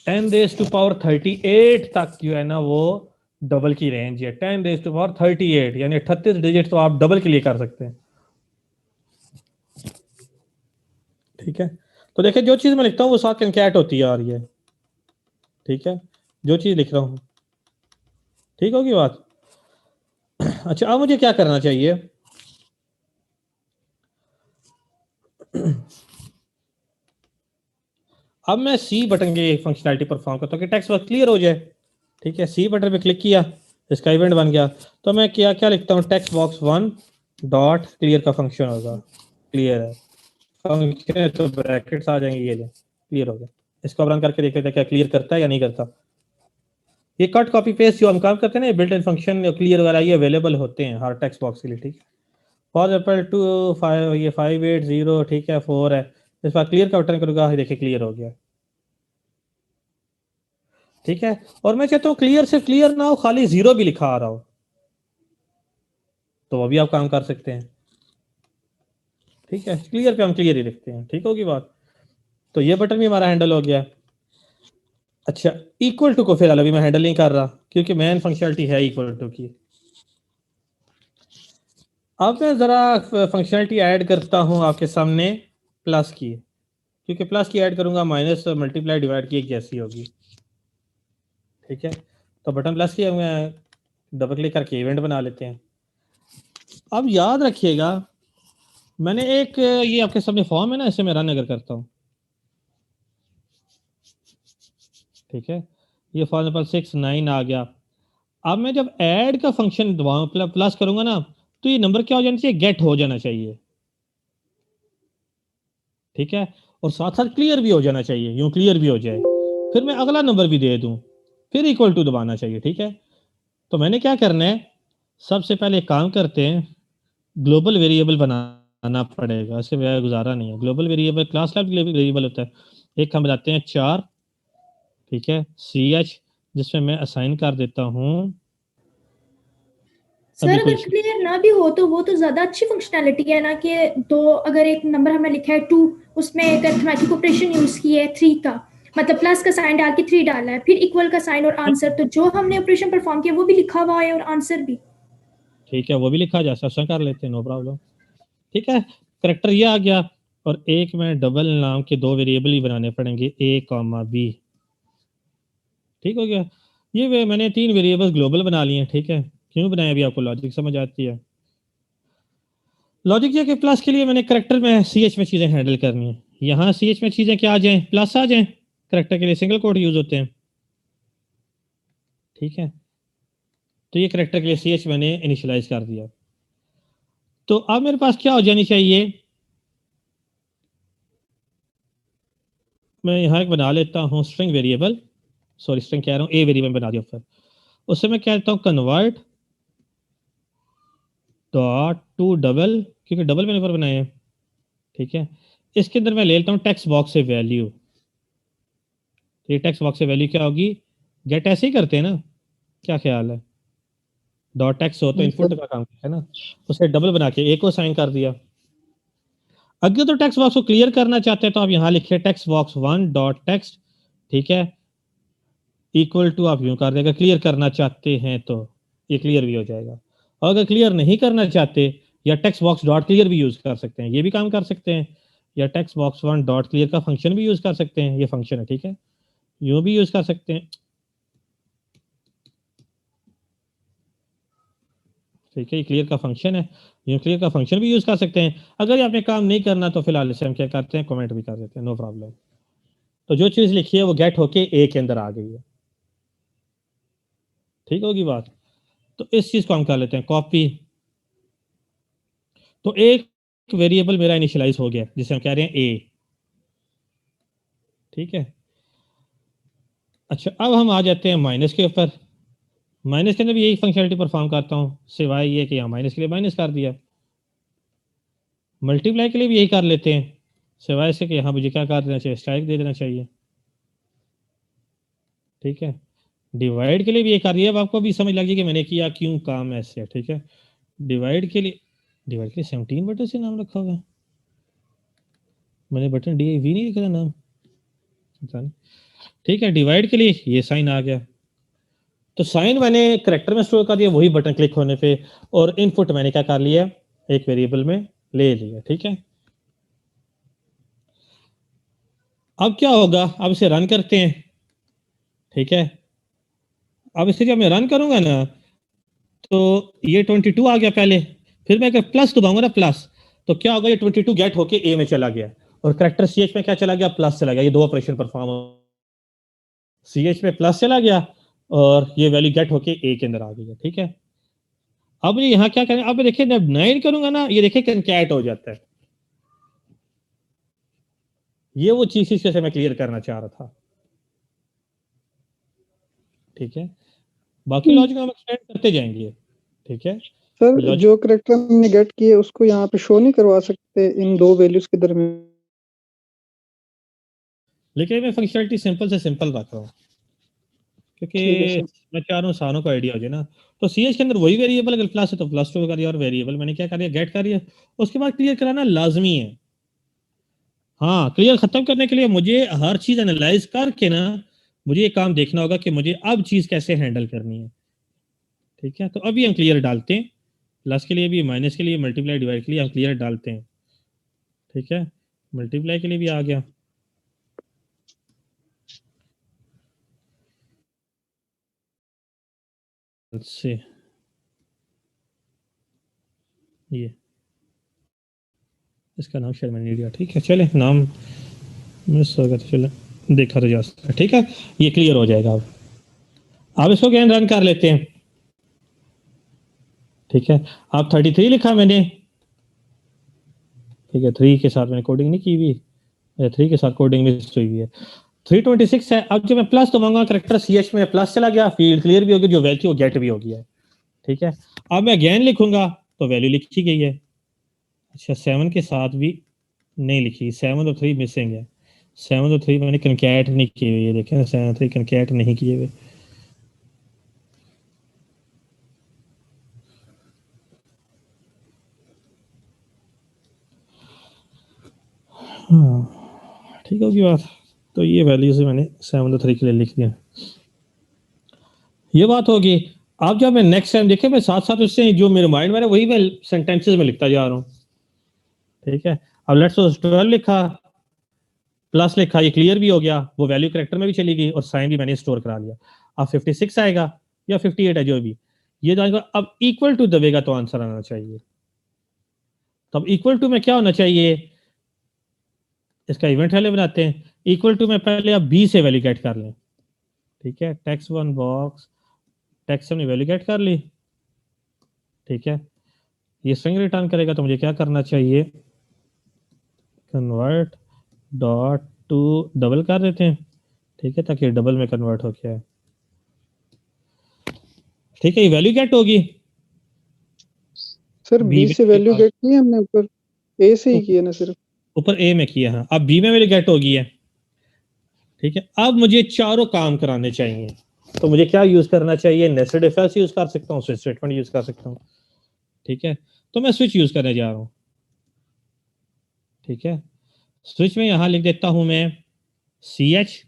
10⁻38 तक जो है ना वो डबल की रेंज है, 10⁻38 यानी 38 डिजिट तो आप डबल के लिए कर सकते हैं। ठीक है, तो देखिए जो चीज मैं लिखता हूँ वो साथ कंकैट होती आ रही है। ठीक है, जो चीज लिख रहा हूँ। ठीक होगी बात। अच्छा, अब मुझे क्या करना चाहिए, अब मैं सी बटन के फंक्शनैलिटी परफॉर्म करता हूँ कि टेक्स्ट बॉक्स क्लियर हो जाए। ठीक है, सी बटन पे क्लिक किया, इसका इवेंट बन गया, तो मैं क्या लिखता हूँ, टेक्स्ट बॉक्स 1 डॉट क्लियर का फंक्शन होगा, क्लियर है फंक्शन है तो ब्रैकेट्स आ जाएंगे, ये क्लियर हो गया। इसको अब रन करके देख लेते हैं क्या क्लियर करता है या नहीं करता। ये कट कॉपी पेस्ट जो हम काम करते हैं ना, बिल्ट इन फंक्शन क्लियर वगैरह ये अवेलेबल होते हैं हर टेक्स्ट बॉक्स के लिए। ठीक है, फॉर एग्जाम्पल 2 5 ये 580 ठीक है 4 है, इस बार क्लियर का बटन करूँगा, देखिए क्लियर हो गया। ठीक है, और मैं चाहता हूँ क्लियर सिर्फ क्लियर ना हो, खाली 0 भी लिखा आ रहा हो, तो वो भी आप काम कर सकते हैं। ठीक है, क्लियर पे हम क्लियर ही लिखते हैं, ठीक होगी बात। तो ये बटन भी हमारा हैंडल हो गया। अच्छा, इक्वल टू को फिलहाल अभी मैं हैंडल नहीं कर रहा क्योंकि मेन फंक्शनलिटी है इक्वल टू की। अब मैं जरा फंक्शनलिटी ऐड करता हूं आपके सामने प्लस की, क्योंकि प्लस की ऐड करूंगा माइनस मल्टीप्लाई डिवाइड की एक जैसी होगी। ठीक है, तो बटन प्लस की हम डबल क्लिक करके इवेंट बना लेते हैं। अब याद रखिएगा, मैंने एक ये आपके सामने फॉर्म है ना, इसे मैं रन अगर करता हूं, ठीक है, ये फॉर एग्जाम्पल 6 9 आ गया। अब मैं जब ऐड का फंक्शन दबाऊं प्लस करूंगा ना, तो ये नंबर क्या हो जाना चाहिए, गेट हो जाना चाहिए। ठीक है, और साथ साथ क्लियर भी हो जाना चाहिए, यूं क्लियर भी हो जाए, फिर मैं अगला नंबर भी दे दूं, फिर इक्वल टू दबाना चाहिए। ठीक है, तो मैंने क्या करना है, सबसे पहले एक काम करते हैं, ग्लोबल वेरिएबल बनाना पड़ेगा, इसके बगैर गुजारा नहीं है। Global variable class level variable होता है, एक हम बनाते हैं 4, ठीक है, CH, जिसमें मैं असाइन कर देता हूं। सर अभी अगर कोई क्लियर ना भी हो तो वो तो ज्यादा अच्छी फंक्शनैलिटी है ना, कि तो अगर एक नंबर हमने लिखा है 2, उसमें एक अरिथमेटिक ऑपरेशन यूज की है 3 का, मतलब प्लस का साइन डाल के 3 डाला है, फिर इक्वल का साइन और आंसर, तो जो हमने ऑपरेशन परफॉर्म किया वो भी लिखा हुआ है और आंसर भी। ठीक है, वो भी लिखा जा सकता, कर लेते हैं, नो प्रॉब्लम। ठीक है, करेक्टर ये आ गया, और एक में डबल नाम के 2 वेरिएबल ही बनाने पड़ेंगे, A, B। ठीक हो गया, ये मैंने 3 वेरिएबल्स ग्लोबल बना लिए हैं। ठीक है, क्यों बनाया, अभी आपको लॉजिक समझ आती है। लॉजिक ये कि प्लस के लिए मैंने करेक्टर में CH में चीजें हैंडल करनी है, यहाँ CH में चीजें क्या आ जाएं, प्लस आ जाएं, करेक्टर के लिए सिंगल कोट यूज होते हैं। ठीक है, तो ये करेक्टर के लिए CH मैंने इनिशियलाइज कर दिया। तो अब मेरे पास क्या हो जानी चाहिए, मैं यहाँ एक बना लेता हूँ स्ट्रिंग वेरिएबल, सॉरी स्ट्रिंग कह रहा हूँ, A वेरिएबल बना दिया, फिर उससे मैं कहता हूँ कन्वर्ट डॉट टू डबल, क्योंकि डबल मैंने पर बनाए हैं। ठीक है, इसके अंदर मैं ले लेता हूँ टेक्स्ट बॉक्स से वैल्यू। तो ये टेक्स्ट बॉक्स से वैल्यू क्या होगी, गेट ऐसे ही करते हैं ना, क्या ख्याल है, डॉट टेक्स्ट हो तो इनपुट का काम है ना, उसे डबल बना के A को साइन कर दिया। अगर तो टेक्स्ट बॉक्स को क्लियर करना चाहते हैं तो आप यहाँ लिखिए टेक्स्ट बॉक्स 1 डॉट टेक्स्ट, ठीक है, इक्वल टू, आप यूं कर देगा, क्लियर करना चाहते हैं तो ये क्लियर भी हो जाएगा। और अगर क्लियर नहीं करना चाहते, या टेक्स्ट बॉक्स डॉट क्लियर भी यूज कर सकते हैं, ये भी काम कर सकते हैं, या टेक्स्ट बॉक्स 1 डॉट क्लियर का फंक्शन भी यूज कर सकते हैं, ये फंक्शन है। ठीक है, यूं भी यूज कर सकते हैं। ठीक है, ये क्लियर का फंक्शन है, यूं क्लियर का फंक्शन भी यूज कर सकते हैं। अगर ये आपने काम नहीं करना तो फिलहाल इसे हम क्या करते हैं, कमेंट भी कर देते हैं, नो प्रॉब्लम। तो जो चीज लिखी है वो गेट होके A के अंदर आ गई है। ठीक होगी बात। तो इस चीज को हम कर लेते हैं कॉपी। तो एक वेरिएबल मेरा इनिशियलाइज हो गया जिसे हम कह रहे हैं A। ठीक है, अच्छा अब हम आ जाते हैं माइनस के ऊपर। माइनस के अंदर भी यही फंक्शनलिटी परफॉर्म करता हूं, सिवाय ये कि यहाँ माइनस के लिए माइनस कर दिया। मल्टीप्लाई के लिए भी यही कर लेते हैं, सिवाय से कि यहाँ मुझे क्या कर देना चाहिए, स्ट्राइक दे देना चाहिए। ठीक है, डिवाइड के लिए भी ये कर दिया। अब आपको भी समझ लगी कि मैंने किया क्यों काम ऐसे है। ठीक है, डिवाइड के लिए 17 बटन से नाम रखा हुआ है, मैंने बटन DIV नहीं लिखा था नाम, पता नहीं। ठीक है, डिवाइड के लिए ये साइन आ गया, तो साइन मैंने करेक्टर में स्टोर कर दिया वही बटन क्लिक होने पे, और इनपुट मैंने क्या कर लिया, एक वेरिएबल में ले लिया। ठीक है, अब क्या होगा, अब इसे रन करते हैं। ठीक है, अब इसे जब मैं रन करूंगा ना, तो ये 22 आ गया पहले, फिर मैं अगर प्लस दबाऊंगा ना प्लस, तो क्या होगा, ये 22 गेट होके A में चला गया, और करेक्टर CH में क्या चला गया, प्लस चला गया। ये 2 ऑपरेशन परफॉर्म, CH में प्लस चला गया और ये वैल्यू गेट होके A के अंदर आ गई है। ठीक है, अब ये यहाँ क्या करें, अब देखिए जब 9 करूंगा ना, ये देखिए कंकैट हो जाता है। ये वो चीज से मैं क्लियर करना चाह रहा था। ठीक है, बाकी लॉजिक हम एक्सपेंड करते जाएंगे। ठीक है सर, जो करेक्टर हमने गेट किए उसको यहाँ पे शो नहीं करवा सकते इन 2 वैल्यूज के दरमियान? लेकिन मैं फंक्शनलिटी सिंपल से सिंपल रख रहा हूँ, क्योंकि ठीक है सर। मैं चाह रहा हूँ सारों को आइडिया हो जाए ना। तो सी एच के अंदर वही वेरिएबल, अगर प्लस है तो प्लस टू करिए, और वेरिएबल मैंने क्या करिए, गेट करिए, उसके बाद क्लियर कराना लाजमी है। हाँ, क्लियर खत्म करने के लिए मुझे हर चीज एनालाइज करके ना, मुझे ये काम देखना होगा कि मुझे अब चीज कैसे हैंडल करनी है। ठीक है, तो अभी हम क्लियर डालते हैं, प्लस के लिए भी, माइनस के लिए, मल्टीप्लाई डिवाइड के लिए हम क्लियर डालते हैं। ठीक है, मल्टीप्लाई के लिए भी आ गया। से ये इसका नाम शायद मैंने नहीं दिया। ठीक है, चले नाम मिस हो गया तो चलो देखा तो जा सकता है। ठीक है, ये क्लियर हो जाएगा। अब इसको क्या रन कर लेते हैं। ठीक है, अब 33 लिखा मैंने। ठीक है, 3 के साथ मैंने कोडिंग नहीं की हुई, 3 के साथ कोडिंग मिस हुई है। 326 है। अब जो मैं प्लस दबाऊंगा, करेक्टर सी एच में प्लस चला गया, फील्ड क्लियर भी होगी, जो वैल्यू गेट भी हो गया है। ठीक है, अब मैं अगेन लिखूंगा तो वैल्यू लिखी गई है। अच्छा, 7 के साथ भी नहीं लिखी, 7 और 3 मिसिंग है। 7 और 3 मैंने कंकैट नहीं किए हुए, ये देखें 7 और 3 कंकैट नहीं किए हुए। हाँ, ठीक होगी बात। तो ये वैल्यू से मैंने 7 और 3 के लिए लिख दिया, ये बात होगी। अब जब मैं नेक्स्ट टाइम देखे, मैं साथ साथ उससे जो मेरे माइंड में है वही मैं सेंटेंसेस में लिखता जा रहा हूँ। ठीक है, अब लेट्स सपोज 12 लिखा, प्लस लिखा, ये क्लियर भी हो गया, वो वैल्यू करेक्टर में भी चली गई और साइन भी मैंने स्टोर करा लिया। अब 56 आएगा या 58 है जो भी, ये जाएगा। अब इक्वल टू दबेगा तो आंसर आना चाहिए। तब इक्वल टू में क्या होना चाहिए, इसका इवेंट वाले बनाते हैं। इक्वल टू में पहले आप बी से वैल्यू गेट कर लें। ठीक है, टेक्स्ट वन बॉक्स, टेक्स्ट हमने वैल्यू गेट कर ली। ठीक है, ये स्ट्रिंग रिटर्न करेगा, तो मुझे क्या करना चाहिए, कन्वर्ट डॉट टू डबल कर देते हैं। ठीक है, ताकि डबल में कन्वर्ट हो गया है। ठीक है, ये वैल्यू गेट होगी। सर बी बी में से वैल्यू गेट की हमने, ऊपर ए से ही किया ना सिर्फ। ऊपर ए में किया, हाँ। अब बी में वैल्यू गेट होगी है। ठीक है, अब मुझे चारों काम कराने चाहिए, तो मुझे क्या यूज करना चाहिए, नेस्टेड इफ एल्स यूज कर सकता हूँ, स्विच स्टेटमेंट यूज कर सकता हूँ। ठीक है, तो मैं स्विच यूज करने जा रहा हूँ। ठीक है, स्विच में यहां लिख देता हूं मैं सी एच।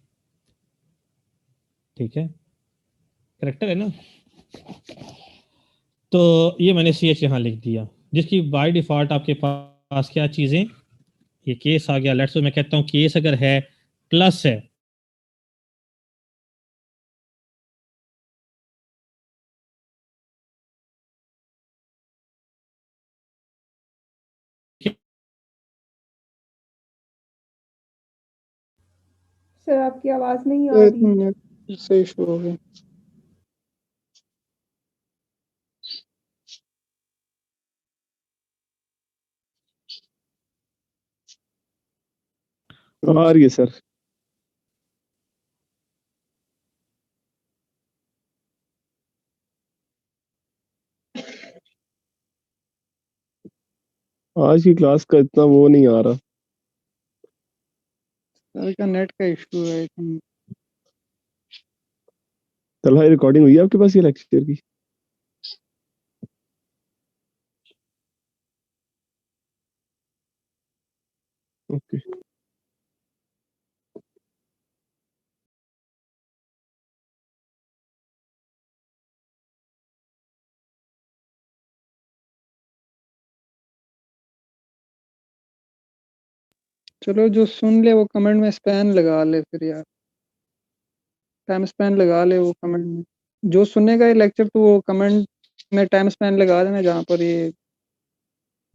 ठीक है, करेक्टर है ना, तो ये मैंने सी एच यहां लिख दिया, जिसकी बाय डिफॉल्ट आपके पास क्या चीजें, ये केस आ गया। लेट्स मैं कहता हूं केस अगर है प्लस है, सर आपकी आवाज नहीं आ रही। नेट से इशू हो गया। आ रही है सर। आज की क्लास का इतना वो नहीं आ रहा। सर का नेट का इशू है आई थिंक। चल भाई, रिकॉर्डिंग हुई है आपके पास ये लेक्चर की? ओके। चलो जो सुन ले वो कमेंट में स्पैन लगा ले फिर यार, टाइम स्पैन लगा ले वो कमेंट में। जो सुनेगा ये लेक्चर तो वो कमेंट में टाइम स्पैन लगा देना, जहाँ पर ये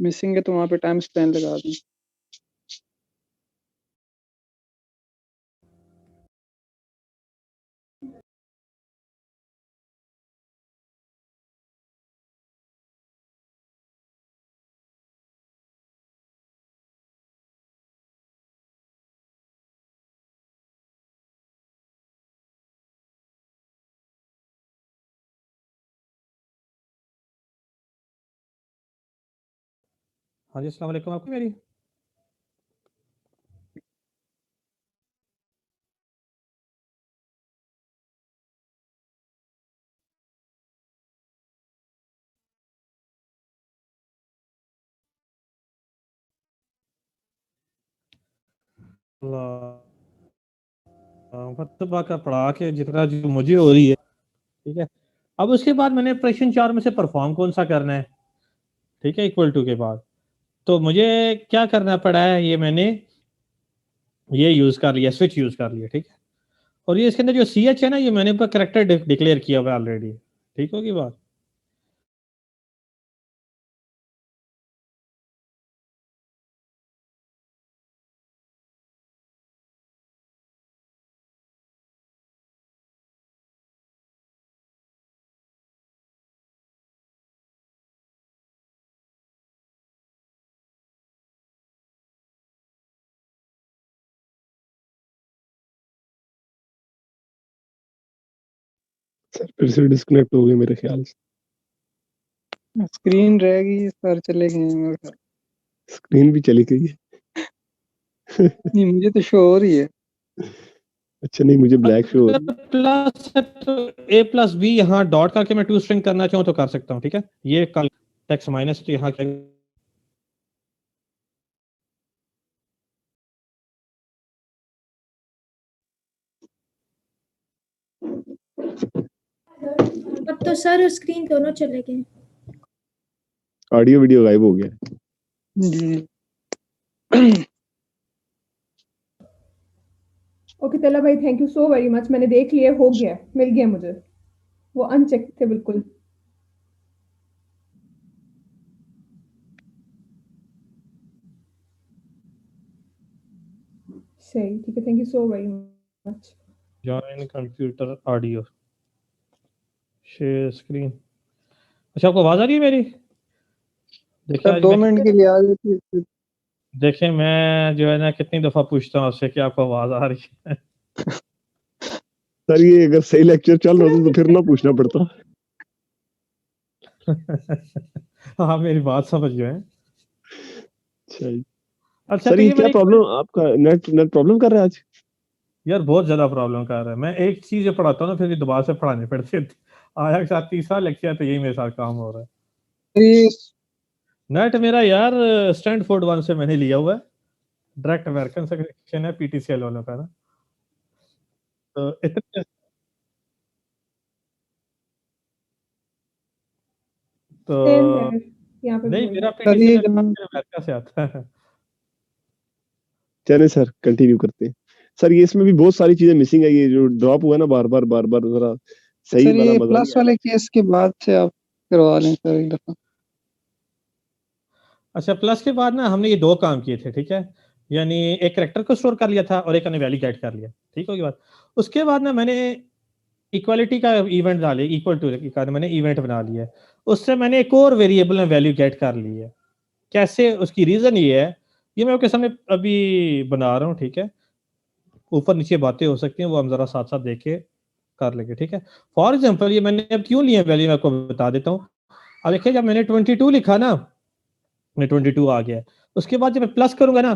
मिसिंग है तो वहाँ पे टाइम स्पैन लगा देना। हाँ जी, अस्सलाम वालेकुम, आपको मेरी मतलब का पढ़ा के जितना जो मुझे हो रही है, ठीक है। अब उसके बाद मैंने प्रश्न 4 में से परफॉर्म कौन सा करना है, ठीक है, इक्वल टू के बाद तो मुझे क्या करना पड़ा है, ये मैंने ये यूज कर लिया, स्विच यूज कर लिया, ठीक है। और ये इसके अंदर जो सी एच है ना, ये मैंने करेक्टर डिक्लेयर किया हुआ है ऑलरेडी, ठीक होगी बात। सर फिर से डिस्कनेक्ट हो गए मेरे ख्याल से। स्क्रीन रह गई सर, चले गए मेरे ख्याल। स्क्रीन भी चली गई है। नहीं मुझे तो शो हो रही है। अच्छा नहीं, मुझे ब्लैक शो हो रही है। प्लस है तो ए प्लस बी यहाँ डॉट करके मैं टू स्ट्रिंग करना चाहूँ तो कर सकता हूँ, ठीक है। ये कल टेक्स्ट माइनस तो यहाँ क्या अब तो सर स्क्रीन दोनों चले गए। ऑडियो वीडियो गायब हो गया। जी ओके तला भाई, thank you so very much, मैंने देख लिया, हो गया, मिल गया मुझे, वो अनचेक थे बिल्कुल। सही, ठीक है, thank you so very much. Join computer audio share screen. अच्छा आपको आवाज आ रही है मेरी? देखिए सर आज 2 मैं मिनट के लिए आ गई थी। देखिए मैं जो है ना कितनी दफा पूछता हूँ आपसे कि आपको आवाज आ रही है। सर ये अगर सही लेक्चर चल रहा था तो फिर ना पूछना पड़ता। हाँ मेरी बात समझ गए। अच्छा जी। अच्छा सर तो ये ये क्या मैंने प्रॉब्लम आपका, नेट नेट प्रॉब्लम कर रहा है आज? यार बहुत ज्यादा प्रॉब्लम कर रहा है। मैं एक चीज जो पढ़ाता हूँ ना फिर भी दोबारा से पढ़ाने पड़ते हैं। आया के साथ तीसरा लेक्चर तो यही मेरे साथ काम हो रहा है। ये नेट मेरा यार स्टैंडफोर्ड 1 से मैंने लिया हुआ है, डायरेक्ट अमेरिकन से कनेक्शन है पीटीसीएल वालों का ना, तो इतने तो सेम है, यहाँ पे भी नहीं वही मेरा है। सर ये पीटीसीएल जहाँ अमेरिका से आता है। चले सर कंटिन्यू करते हैं। सर ये इसमें भी बहुत सारी चीजें मिसिंग है, ये जो ड्रॉप हुआ है ना बार बार जरा सही सर वाला ये मजा नहीं प्लस आ रहा। वाले केस के बाद से आप करवा लें सर एक दफा। अच्छा प्लस के बाद ना हमने ये दो काम किए थे, ठीक है। यानी एक करेक्टर को स्टोर कर लिया था और एक हमने वैल्यू गेट कर लिया, ठीक होगी बात। उसके बाद ना मैंने इक्वालिटी का इवेंट डाले, इक्वल टू का मैंने इवेंट बना लिया है। उससे मैंने एक और वेरिएबल में वैल्यू गेट कर ली है। कैसे, उसकी रीजन ये है, ये मैं आपके सामने अभी बना रहा हूँ, ठीक है। ऊपर नीचे बातें हो सकती हैं, वो हम जरा साथ साथ देखे कर लेंगे, ठीक है। फॉर एग्जाम्पल ये मैंने अब क्यों लिया वैल्यू, मैं आपको बता देता हूँ। अब देखिए जब मैंने 22 लिखा ना, मैं 22 आ गया, उसके बाद जब मैं प्लस करूंगा ना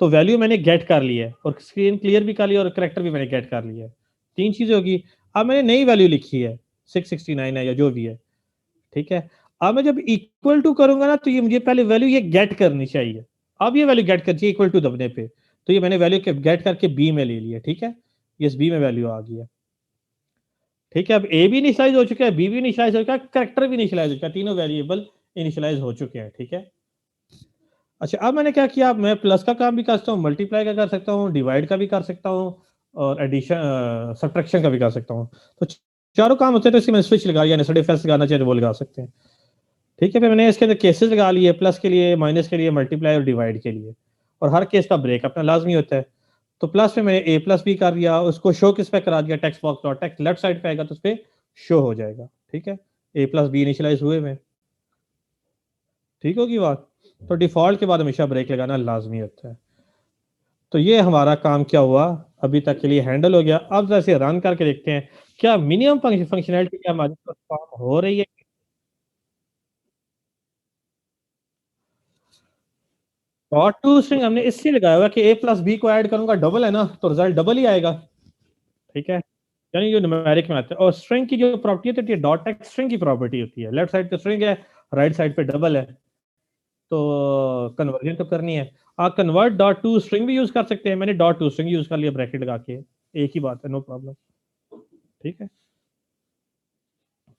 तो वैल्यू मैंने गेट कर ली है और स्क्रीन क्लियर भी कर लिया और करेक्टर भी मैंने गेट कर लिया है। तीन चीजें होगी। अब मैंने नई वैल्यू लिखी है 669 है या जो भी है, ठीक है। अब मैं जब इक्वल टू करूंगा ना तो ये मुझे पहले वैल्यू ये गेट करनी चाहिए। अब ये वैल्यू गेट करनी चाहिए इक्वल टू दबने पे, तो ये मैंने वैल्यू गेट करके बी में ले लिया, ठीक है। इस बी में वैल्यू आ गई है, ठीक है। अब ए भी इनिशियलाइज हो चुका है, बी भी इनिशियलाइज हो चुका है, करेक्टर भी इनिशियलाइज हो चुका है, तीनों वेरिएबल इनिशियलाइज हो चुके हैं, ठीक है। अच्छा अब मैंने क्या किया, मैं प्लस का काम भी कर सकता हूँ, मल्टीप्लाई का कर सकता हूँ, डिवाइड का भी कर सकता हूँ और एडिशन सब्ट्रैक्शन का भी कर सकता हूँ। तो चारों काम होते हैं, तो इसकी मैंने स्विच लगा लिया, नेस्टेड इफ एल्स लगाना चाहिए तो वो लगा सकते हैं, ठीक है। फिर मैंने इसके अंदर केसेस लगा लिए, प्लस के लिए, माइनस के लिए, मल्टीप्लाई और डिवाइड के लिए, और हर केस का ब्रेक अपना लाजमी होता है। तो प्लस में मैंने ए प्लस बी कर दिया, उसको शो किस पे करा दिया, text box dot text left side पे आएगा तो उस पर शो हो जाएगा, ठीक है। ए प्लस बी इनिशियलाइज हुए में, ठीक होगी बात। तो डिफॉल्ट के बाद हमेशा ब्रेक लगाना लाजमी होता है। तो ये हमारा काम क्या हुआ, अभी तक के लिए हैंडल हो गया। अब जैसे रन करके देखते हैं क्या मिनिमम फंक्शनैलिटी क्या हमारी परफॉर्म हो रही है। और टू स्ट्रिंग हमने इससे लगाया हुआ कि ए प्लस बी को ऐड करूंगा डबल है ना, तो रिजल्ट डबल ही आएगा, ठीक है। यानी जो न्यूमेरिक में आता है। और स्ट्रिंग की जो प्रॉपर्टी होती है डॉट टेक्स्ट स्ट्रिंग की प्रॉपर्टी होती है, लेफ्ट साइड पे स्ट्रिंग है, राइट साइड पे डबल है, तो कन्वर्जन तो करनी है। आप कन्वर्ट डॉट टू स्ट्रिंग भी यूज कर सकते हैं, मैंने डॉट टू स्ट्रिंग यूज कर लिया ब्रैकेट लगा के, एक ही बात है, नो प्रॉब्लम। ठीक है,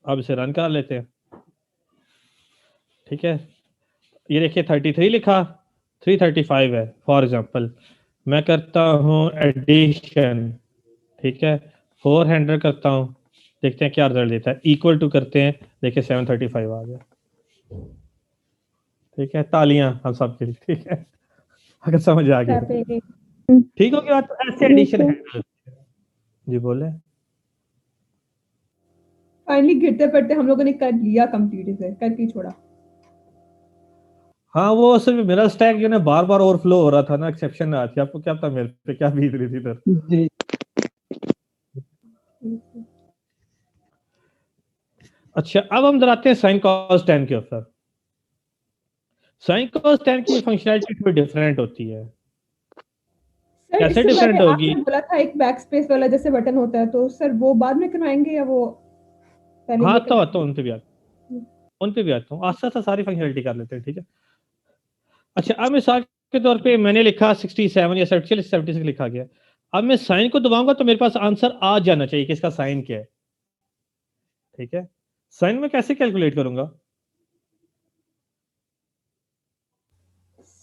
अब इसे रन कर लेते हैं। ठीक है, ये देखिए 33 लिखा, 335 है फॉर एग्जांपल। मैं करता हूँ एडिशन, ठीक है, 400 करता हूँ, देखते हैं क्या रिजल्ट देता है। इक्वल टू करते हैं, देखिए 735 आ गया। ठीक है, तालियां हम सब के लिए। ठीक है, अगर समझ आ गया ठीक हो गया। तो ऐसे एडिशन है जी, बोले। फाइनली गिरते पड़ते हम लोगों ने कर लिया कंप्लीट, इसे करके ही छोड़ा। हाँ, वो सिर्फ मेरा स्टैक जो है बार बार ओवरफ्लो हो रहा था ना, एक्सेप्शन आ थी। आपको क्या पता मेरे पे क्या बीत रही थी इधर। जी अच्छा, अब हम डराते हैं साइन कॉस टैन के ऊपर। साइन कॉस टैन की फंक्शनैलिटी थोड़ी डिफरेंट होती है। सर कैसे इससे डिफरेंट पहले होगी? आपने बोला था एक बैक स्पेस वाला जैसे बटन होता है, तो सर वो बाद में करवाएंगे या वो पहले हाँ, ये तो करवाएंगे? उन पे भी आता हूँ, आस्ता आस्ता सारी फंक्शनैलिटी कर लेते हैं। ठीक है, अच्छा, अब मिसाल के तौर पे मैंने लिखा 67 या 76 लिखा गया। अब मैं साइन को दबाऊंगा तो मेरे पास आंसर आ जाना चाहिए कि इसका साइन क्या है। ठीक है, साइन में कैसे कैलकुलेट करूंगा?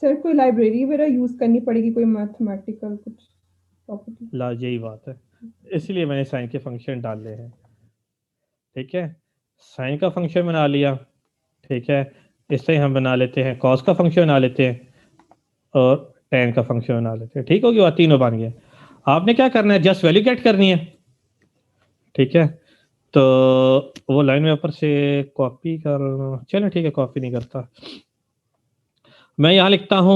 सर कोई लाइब्रेरी वगैरह यूज करनी पड़ेगी, कोई मैथमेटिकल कुछ प्रॉपर्टी? ला, यही बात है, इसलिए मैंने साइन के फंक्शन डाले हैं। ठीक है, साइन का फंक्शन बना लिया। ठीक है, इससे हम बना लेते हैं कॉस का फंक्शन बना लेते हैं, और टेन का फंक्शन बना लेते हैं। ठीक होगी, वह तीनों बन गए। आपने क्या करना है, जस्ट वैल्यू गेट करनी है। ठीक है, तो वो लाइन में ऊपर से कॉपी कर, चलो ठीक है, कॉपी नहीं करता मैं, यहां लिखता हूं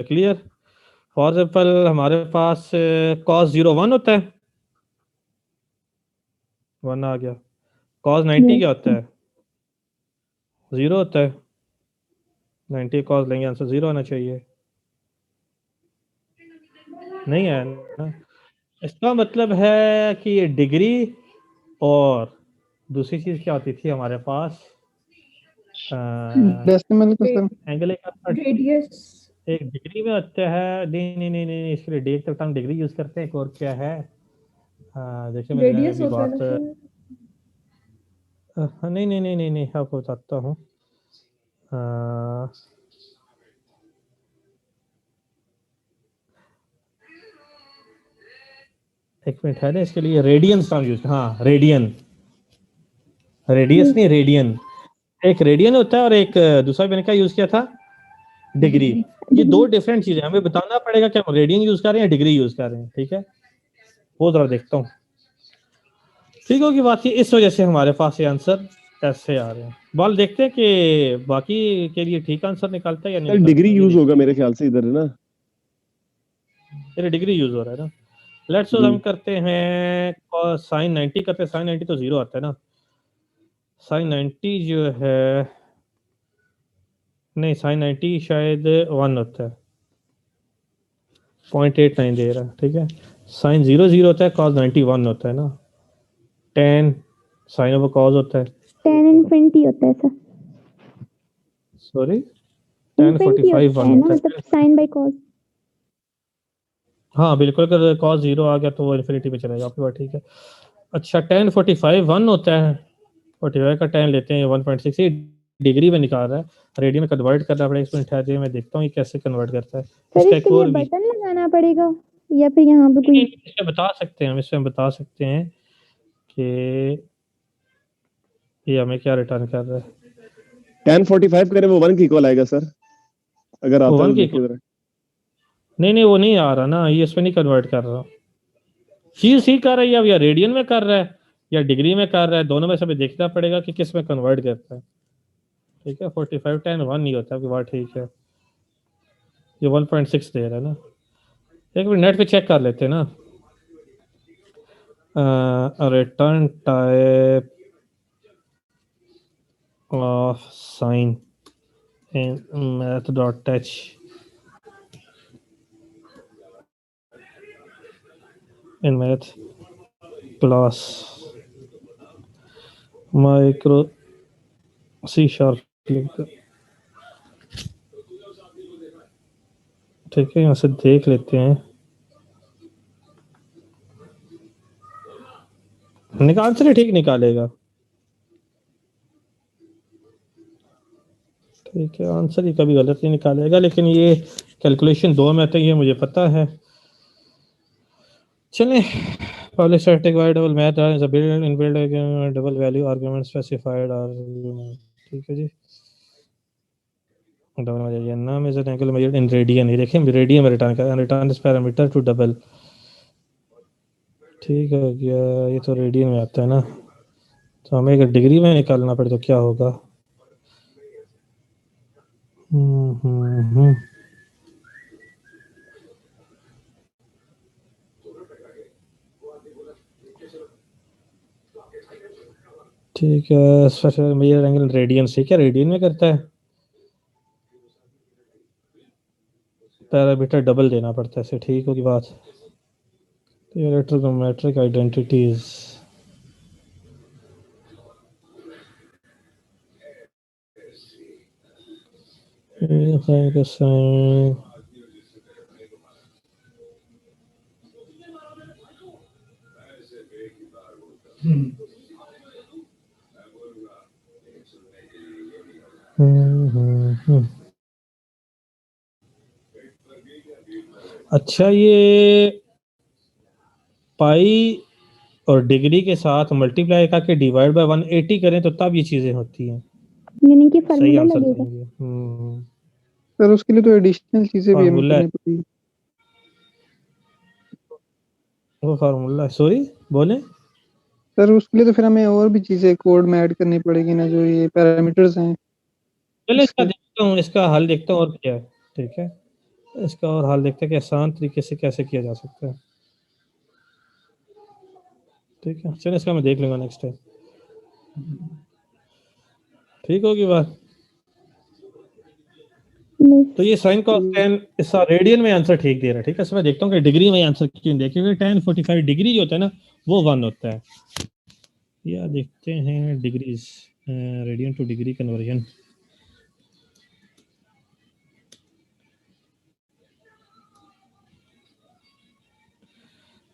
क्लियर। फॉर एग्जाम्पल हमारे पास कॉस 01 होता है, 1 आ गया। कॉस 90 क्या होता है? 0 होता है। 90 कॉस लेंगे, आंसर 0 आना चाहिए। नहीं है ना? इसका मतलब है कि ये डिग्री, और दूसरी चीज क्या होती थी हमारे पास, डेसिमल का सर एंगल रेडियस। एक डिग्री में होता है। नहीं नहीं नहीं नहीं, इसके लिए डेट तक हम डिग्री यूज करते हैं। एक और क्या है, देखिए मैंने रेडियस अभी होता है ना बात, सर? नहीं नहीं नहीं नहीं नहीं, आपको बताता हूँ। एक मिनट है ना, इसके लिए रेडियंस का यूज, हाँ रेडियन, रेडियस नहीं रेडियन। एक रेडियन होता है और एक दूसरा मैंने क्या यूज किया था, डिग्री। ये दो डिफरेंट चीजें, हमें बताना पड़ेगा कि हम रेडियन यूज कर रहे हैं या डिग्री यूज कर रहे हैं। ठीक है, वो जरा देखता हूँ। ठीक होगी बात, ये इस वजह से हमारे पास ये आंसर ऐसे आ रहे हैं। बाल देखते हैं कि बाकी के लिए ठीक आंसर निकलता है या नहीं सर निकलता। डिग्री ये यूज होगा देखते मेरे ख्याल से इधर, है ना? हैं, डिग्री यूज हो रहा है ना। लेट्स हम करते हैं साइन 90 करते हैं। साइन 90 तो 0 आता है ना। साइन 90 जो है, नहीं साइन 90 शायद 1 होता है, 0.89 दे रहा है। ठीक है, साइन 0 होता है, कॉस 91 होता है ना। 10 साइन ऑफ कॉस होता है, 10 इन्फिनिटी होता है सर, सॉरी 10 इन्फिनिटी 45 होता 1 है ना, होता मतलब है। Sine by cos. हाँ बिल्कुल, अगर कॉस 0 आ गया तो वो इन्फिनिटी पे चलेगा, आपकी बात ठीक है। अच्छा, 10 45 1 होता है, 45 का 10 लेते हैं, 1.6 डिग्री में निकाल रहा है, रेडियन में कन्वर्ट करना पड़ेगा। इसमें ठहर मैं देखता हूँ ये कैसे कन्वर्ट करता है। सर इसका इसके एक लिए और भी बटन लगाना पड़ेगा या फिर यहाँ पे कोई? इसमें बता सकते हैं, हम इसमें बता सकते हैं कि ये हमें क्या रिटर्न कर रहा है। 1045 करें वो 1 की इक्वल आएगा सर, अगर आता है 1 तो की देखिए जरा। नहीं, वो नहीं आ रहा ना, ये इसमें नहीं कन्वर्ट कर रहा। चीज ही कर रहा है, अब या रेडियन में कर रहा है या डिग्री में कर रहा है, दोनों में से हमें देखना पड़ेगा कि किस में कन्वर्ट करता है। ठीक है, 45 10 1 नहीं होता आपकी बात ठीक है, ये 1.6 दे रहा है ना। एक मिनट नेट पे चेक कर लेते हैं ना। Return type of sine in math.h in math class micro C# ठीक है, यहाँ से देख लेते हैं, आंसर ही ठीक निकालेगा। ठीक है, आंसर ही कभी गलत नहीं निकालेगा, लेकिन ये कैलकुलेशन 2 में आता है, ये मुझे पता है। चलें, public static void double math is a built inbuilt double value argument specified argument। ठीक है जी, डबल में जाइए, नाम is an angle measured in radian, ये देखें रेडियन में रिटर्न कर, return this parameter to double. ठीक है गया, ये तो रेडियन में आता है ना, तो हमें अगर डिग्री में निकालना पड़े तो क्या होगा। ठीक है, स्पेशल मेजर एंगल रेडियन से, क्या रेडियन में करता है, पैरामीटर डबल देना पड़ता है इसे। ठीक होगी बात। ट्रिगोनोमेट्रिक आइडेंटिटीज, साइन अच्छा, ये पाई और डिग्री के साथ मल्टीप्लाई करके डिवाइड बाय 180 करें तो तब ये चीजें होती हैं, यानी कि सही फार्मूला आंसर लगेगा। देंगे। सर उसके लिए तो एडिशनल चीजें भी हमें फार्मूला करनी पड़ेगी। वो फार्मूला, सॉरी बोले सर उसके लिए तो फिर हमें और भी चीजें कोड में ऐड करनी पड़ेगी ना, जो ये पैरामीटर्स हैं चलो इसका इसके। देखता हूँ, इसका हल देखता हूँ और क्या है। ठीक है, इसका और हल देखते हैं कि आसान तरीके से कैसे किया जा सकता है। ठीक है, चलो इसका मैं देख लूंगा नेक्स्ट टाइम। ठीक होगी बात। तो ये साइन कॉस टेन, इसका रेडियन में आंसर ठीक दे रहा है। ठीक है, इसमें देखता हूँ कि डिग्री में आंसर क्यों दे, क्योंकि tan 45 डिग्री जो होता है ना वो 1 होता है। या देखते हैं degrees, radian two degree conversion.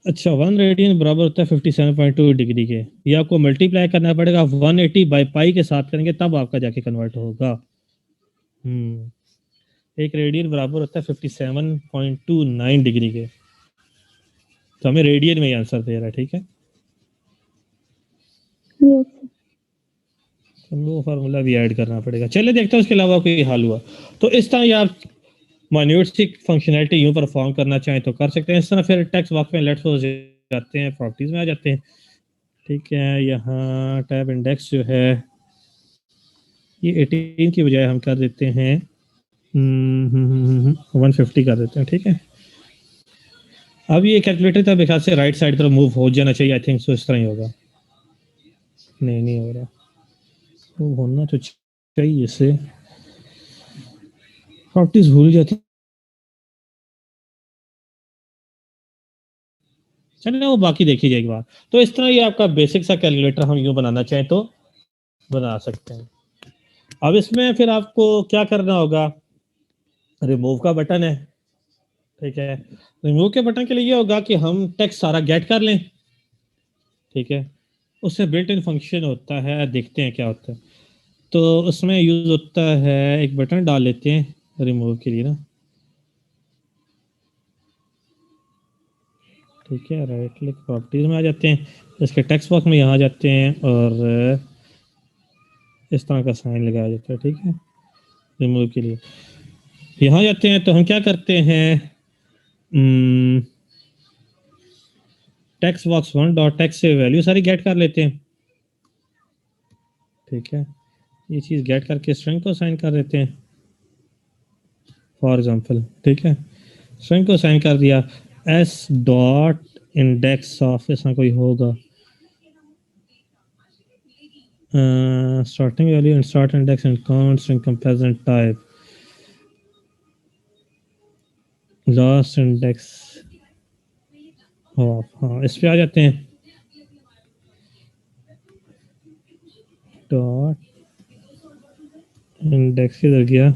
अच्छा, 1 रेडियन बराबर होता है 57.2 डिग्री के। ये आपको मल्टीप्लाई करना पड़ेगा 180 बाई पाई के साथ करेंगे तब आपका जाके कन्वर्ट होगा। एक रेडियन बराबर होता है 57.29 डिग्री के, तो हमें रेडियन में ही आंसर दे रहा है। ठीक है, वो फार्मूला भी ऐड करना पड़ेगा। चलिए देखते हैं उसके अलावा कोई हल हुआ तो। इस तरह आप माइन्यूट सी फंक्शनैलिटी यूं परफॉर्म करना चाहें तो कर सकते हैं। इस तरह फिर टेक्स्ट बॉक्स में लेट्स सपोज जाते हैं, प्रॉपर्टीज में आ जाते हैं। ठीक है, यहाँ टैब इंडेक्स जो है ये 18 की बजाय हम कर देते हैं 150 कर देते हैं। ठीक है, अब ये कैलकुलेटर तब एक हाथ से राइट साइड तरफ मूव हो जाना चाहिए। आई थिंक सो इस तरह ही होगा। नहीं हो रहा, वो होना तो चाहिए। इससे प्रॉपर्टीज भूल जाती। चलिए वो बाकी देखी जाएगी बात। तो इस तरह ये आपका बेसिक सा कैलकुलेटर हम यूं बनाना चाहें तो बना सकते हैं। अब इसमें फिर आपको क्या करना होगा, रिमूव का बटन है। ठीक है, रिमूव के बटन के लिए ये होगा कि हम टेक्स्ट सारा गेट कर लें। ठीक है, उससे बिल्ट इन फंक्शन होता है, देखते हैं क्या होता है। तो उसमें यूज होता है, एक बटन डाल लेते हैं रिमूव के लिए ना। ठीक है, राइट क्लिक प्रॉपर्टीज में आ जाते हैं, इसके टेक्स्ट बॉक्स में यहाँ आ जाते हैं और इस तरह का साइन लगाया जाता है। ठीक है, रिमूव के लिए यहाँ जाते हैं तो हम क्या करते हैं, टेक्स्ट बॉक्स 1 डॉट टेक्स्ट से वैल्यू सारी गेट कर लेते हैं, ठीक है। ये चीज गेट करके स्ट्रिंग को असाइन कर देते हैं फॉर एग्जांपल, ठीक है। स्ट्रिंग को असाइन कर दिया, एस डॉट इंडेक्स ऑफ, ऐसा कोई होगा starting value and start index and count string comparison type, last index of, हाँ इस पे आ जाते हैं। डॉट इंडेक्स किधर गया,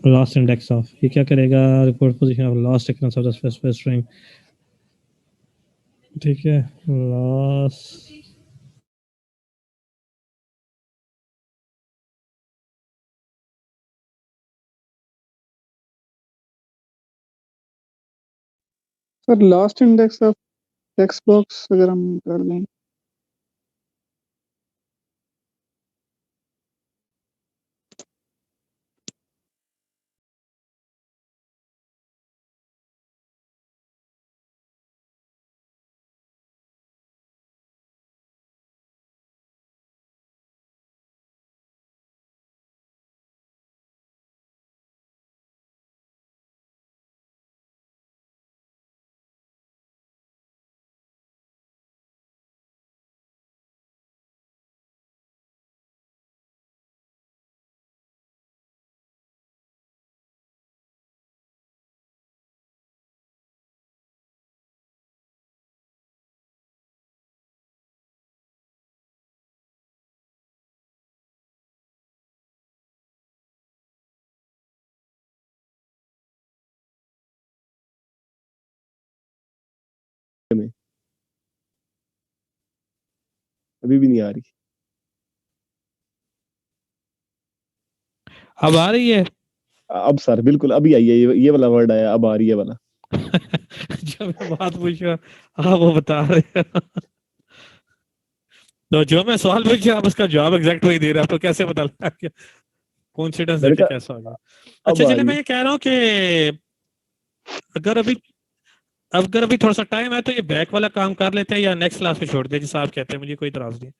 लास्ट इंडेक्स ऑफ, ये क्या करेगा, report position of last sequence of the specified string, ठीक है। Last sir last index of text box अगर हम कर लें, में अभी भी नहीं आ रही। अब आ रही है। अब सर बिल्कुल अभी आई है, ये वाला वर्ड आया, अब आ रही है वाला। जब मैं बात पूछा आप वो बता रहे हैं तो जो मैं सवाल पूछा आप उसका जवाब एग्जैक्ट वही दे रहे हैं, आपको कैसे पता लगा कि कोइंसिडेंस मैंने देखिए कहा कैसा हो गया। अब अच्छा आ चलिए रही मैं है। ये कह रहा हूँ कि अगर अभी थोड़ा सा टाइम है तो ये बैक वाला काम कर लेते हैं या नेक्स्ट क्लास पे छोड़ दें, जैसा आप कहते हैं, मुझे कोई इतराज नहीं।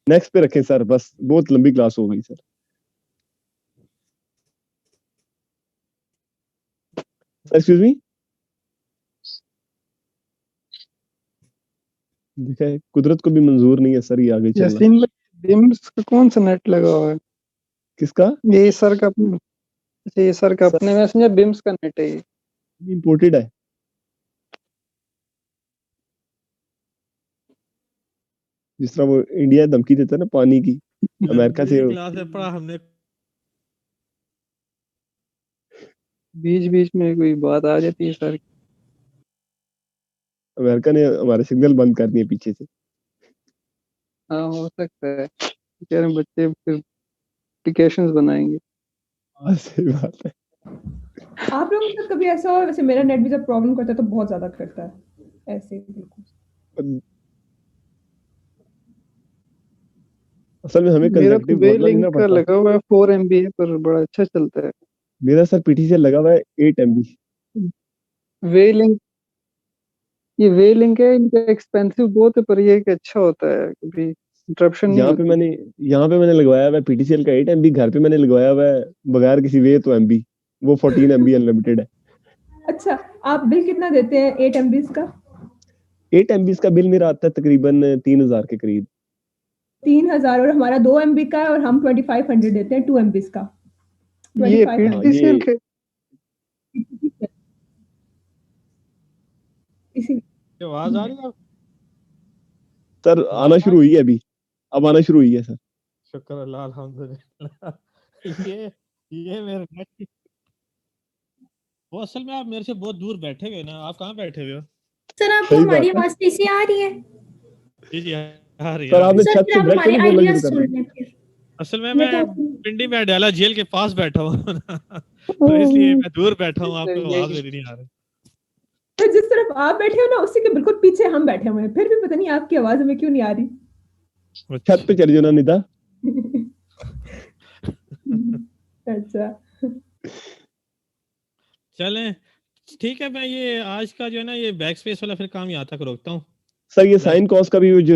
नेक्स्ट पे रखें सर, बस बहुत लंबी क्लास हो गई सर। एक्सक्यूज मी, देखा है कुदरत को भी मंजूर नहीं है सर ये आगे चलना। यासीन भाई बिम्स का कौन सा नेट लगा हुआ है? किसका? ये सर का अच्छा, ये सर का सर अपने, मैं समझा बिम्स का नेट है ये। इम्पोर्टेड है, जिस तरह वो इंडिया धमकी देता है ना पानी की, अमेरिका से। क्लास में पढ़ा हमने। बीच बीच में कोई बात आ जाती है सर। अमेरिका ने हमारे सिग्नल बंद कर दिए पीछे से। हाँ हो सकता है, कह रहे हैं बच्चे फिर एप्लीकेशंस बनाएंगे। हाँ सही बात है। आप लोगों के साथ कभी ऐसा हो? वैसे मेरा नेट भी जब प्रॉब्लम करता है तो बहुत ज्यादा करता है ऐसे बिल्कुल। असल में हमें मेरा तो कंसेक्टिव वे बोलना नहीं ना लिंक का पड़ता। लगा हुआ है 4 MB है, पर बड़ा अच्छा चलता है। मेरा सर पीटीसी लगा हुआ है 8 MB। वे लिंक, ये वे लिंक है, इनका एक्सपेंसिव बहुत है, पर ये कि अच्छा होता है, कभी इंटरप्शन नहीं होती। यहाँ पे मैंने लगवाया हुआ है पीटीसीएल का 8 MB, घर पे मैंने लगवाया हुआ है बगैर किसी वे तो MB, वो 14 MB अनलिमिटेड है। अच्छा, आप बिल कितना देते हैं 8 MB का? 8 MB का बिल मेरा आता है तकरीबन 3000 के करीब। 3000, और हमारा 2 MB का है और हम 2500 देते हैं 2 MB का। ये 2500 पीटीसीएल के इसी। आवाज आ रही है? सर आना शुरू हुई है अभी, अब आना शुरू हुई है सर। शुक्र अल्लाह अल्हम्दुलिल्लाह। ये मेरे नेट, वो असल में आप मेरे से बहुत दूर बैठे हुए ना, आप कहाँ बैठे हुए हो? सर आपको सही हमारी बात है। आवाज कैसी आ रही है? जी जी आ रही सर है। आपने सर छत फिर से आप डायरेक्ट हमारे नहीं बोलना आइडियाज शुरू कर सुन दिया। लें फिर। असल में मैं मैं तो पिंडी में अडयाला जेल के पास बैठा हूँ ना, तो इसलिए मैं दूर बैठा हूँ, आपको आवाज मेरी नहीं आ रही। तो जिस तरफ आप बैठे हो ना उसी के बिल्कुल पीछे हम बैठे हुए हैं, फिर भी पता नहीं आपकी आवाज हमें क्यों नहीं आ रही। छत पे चली जाओ ना निदा। अच्छा चलें ठीक है, मैं ये आज का जो है ना ये बैक स्पेस वाला फिर काम यहाँ तक रोकता हूँ। सर ये साइन कॉस का भी जो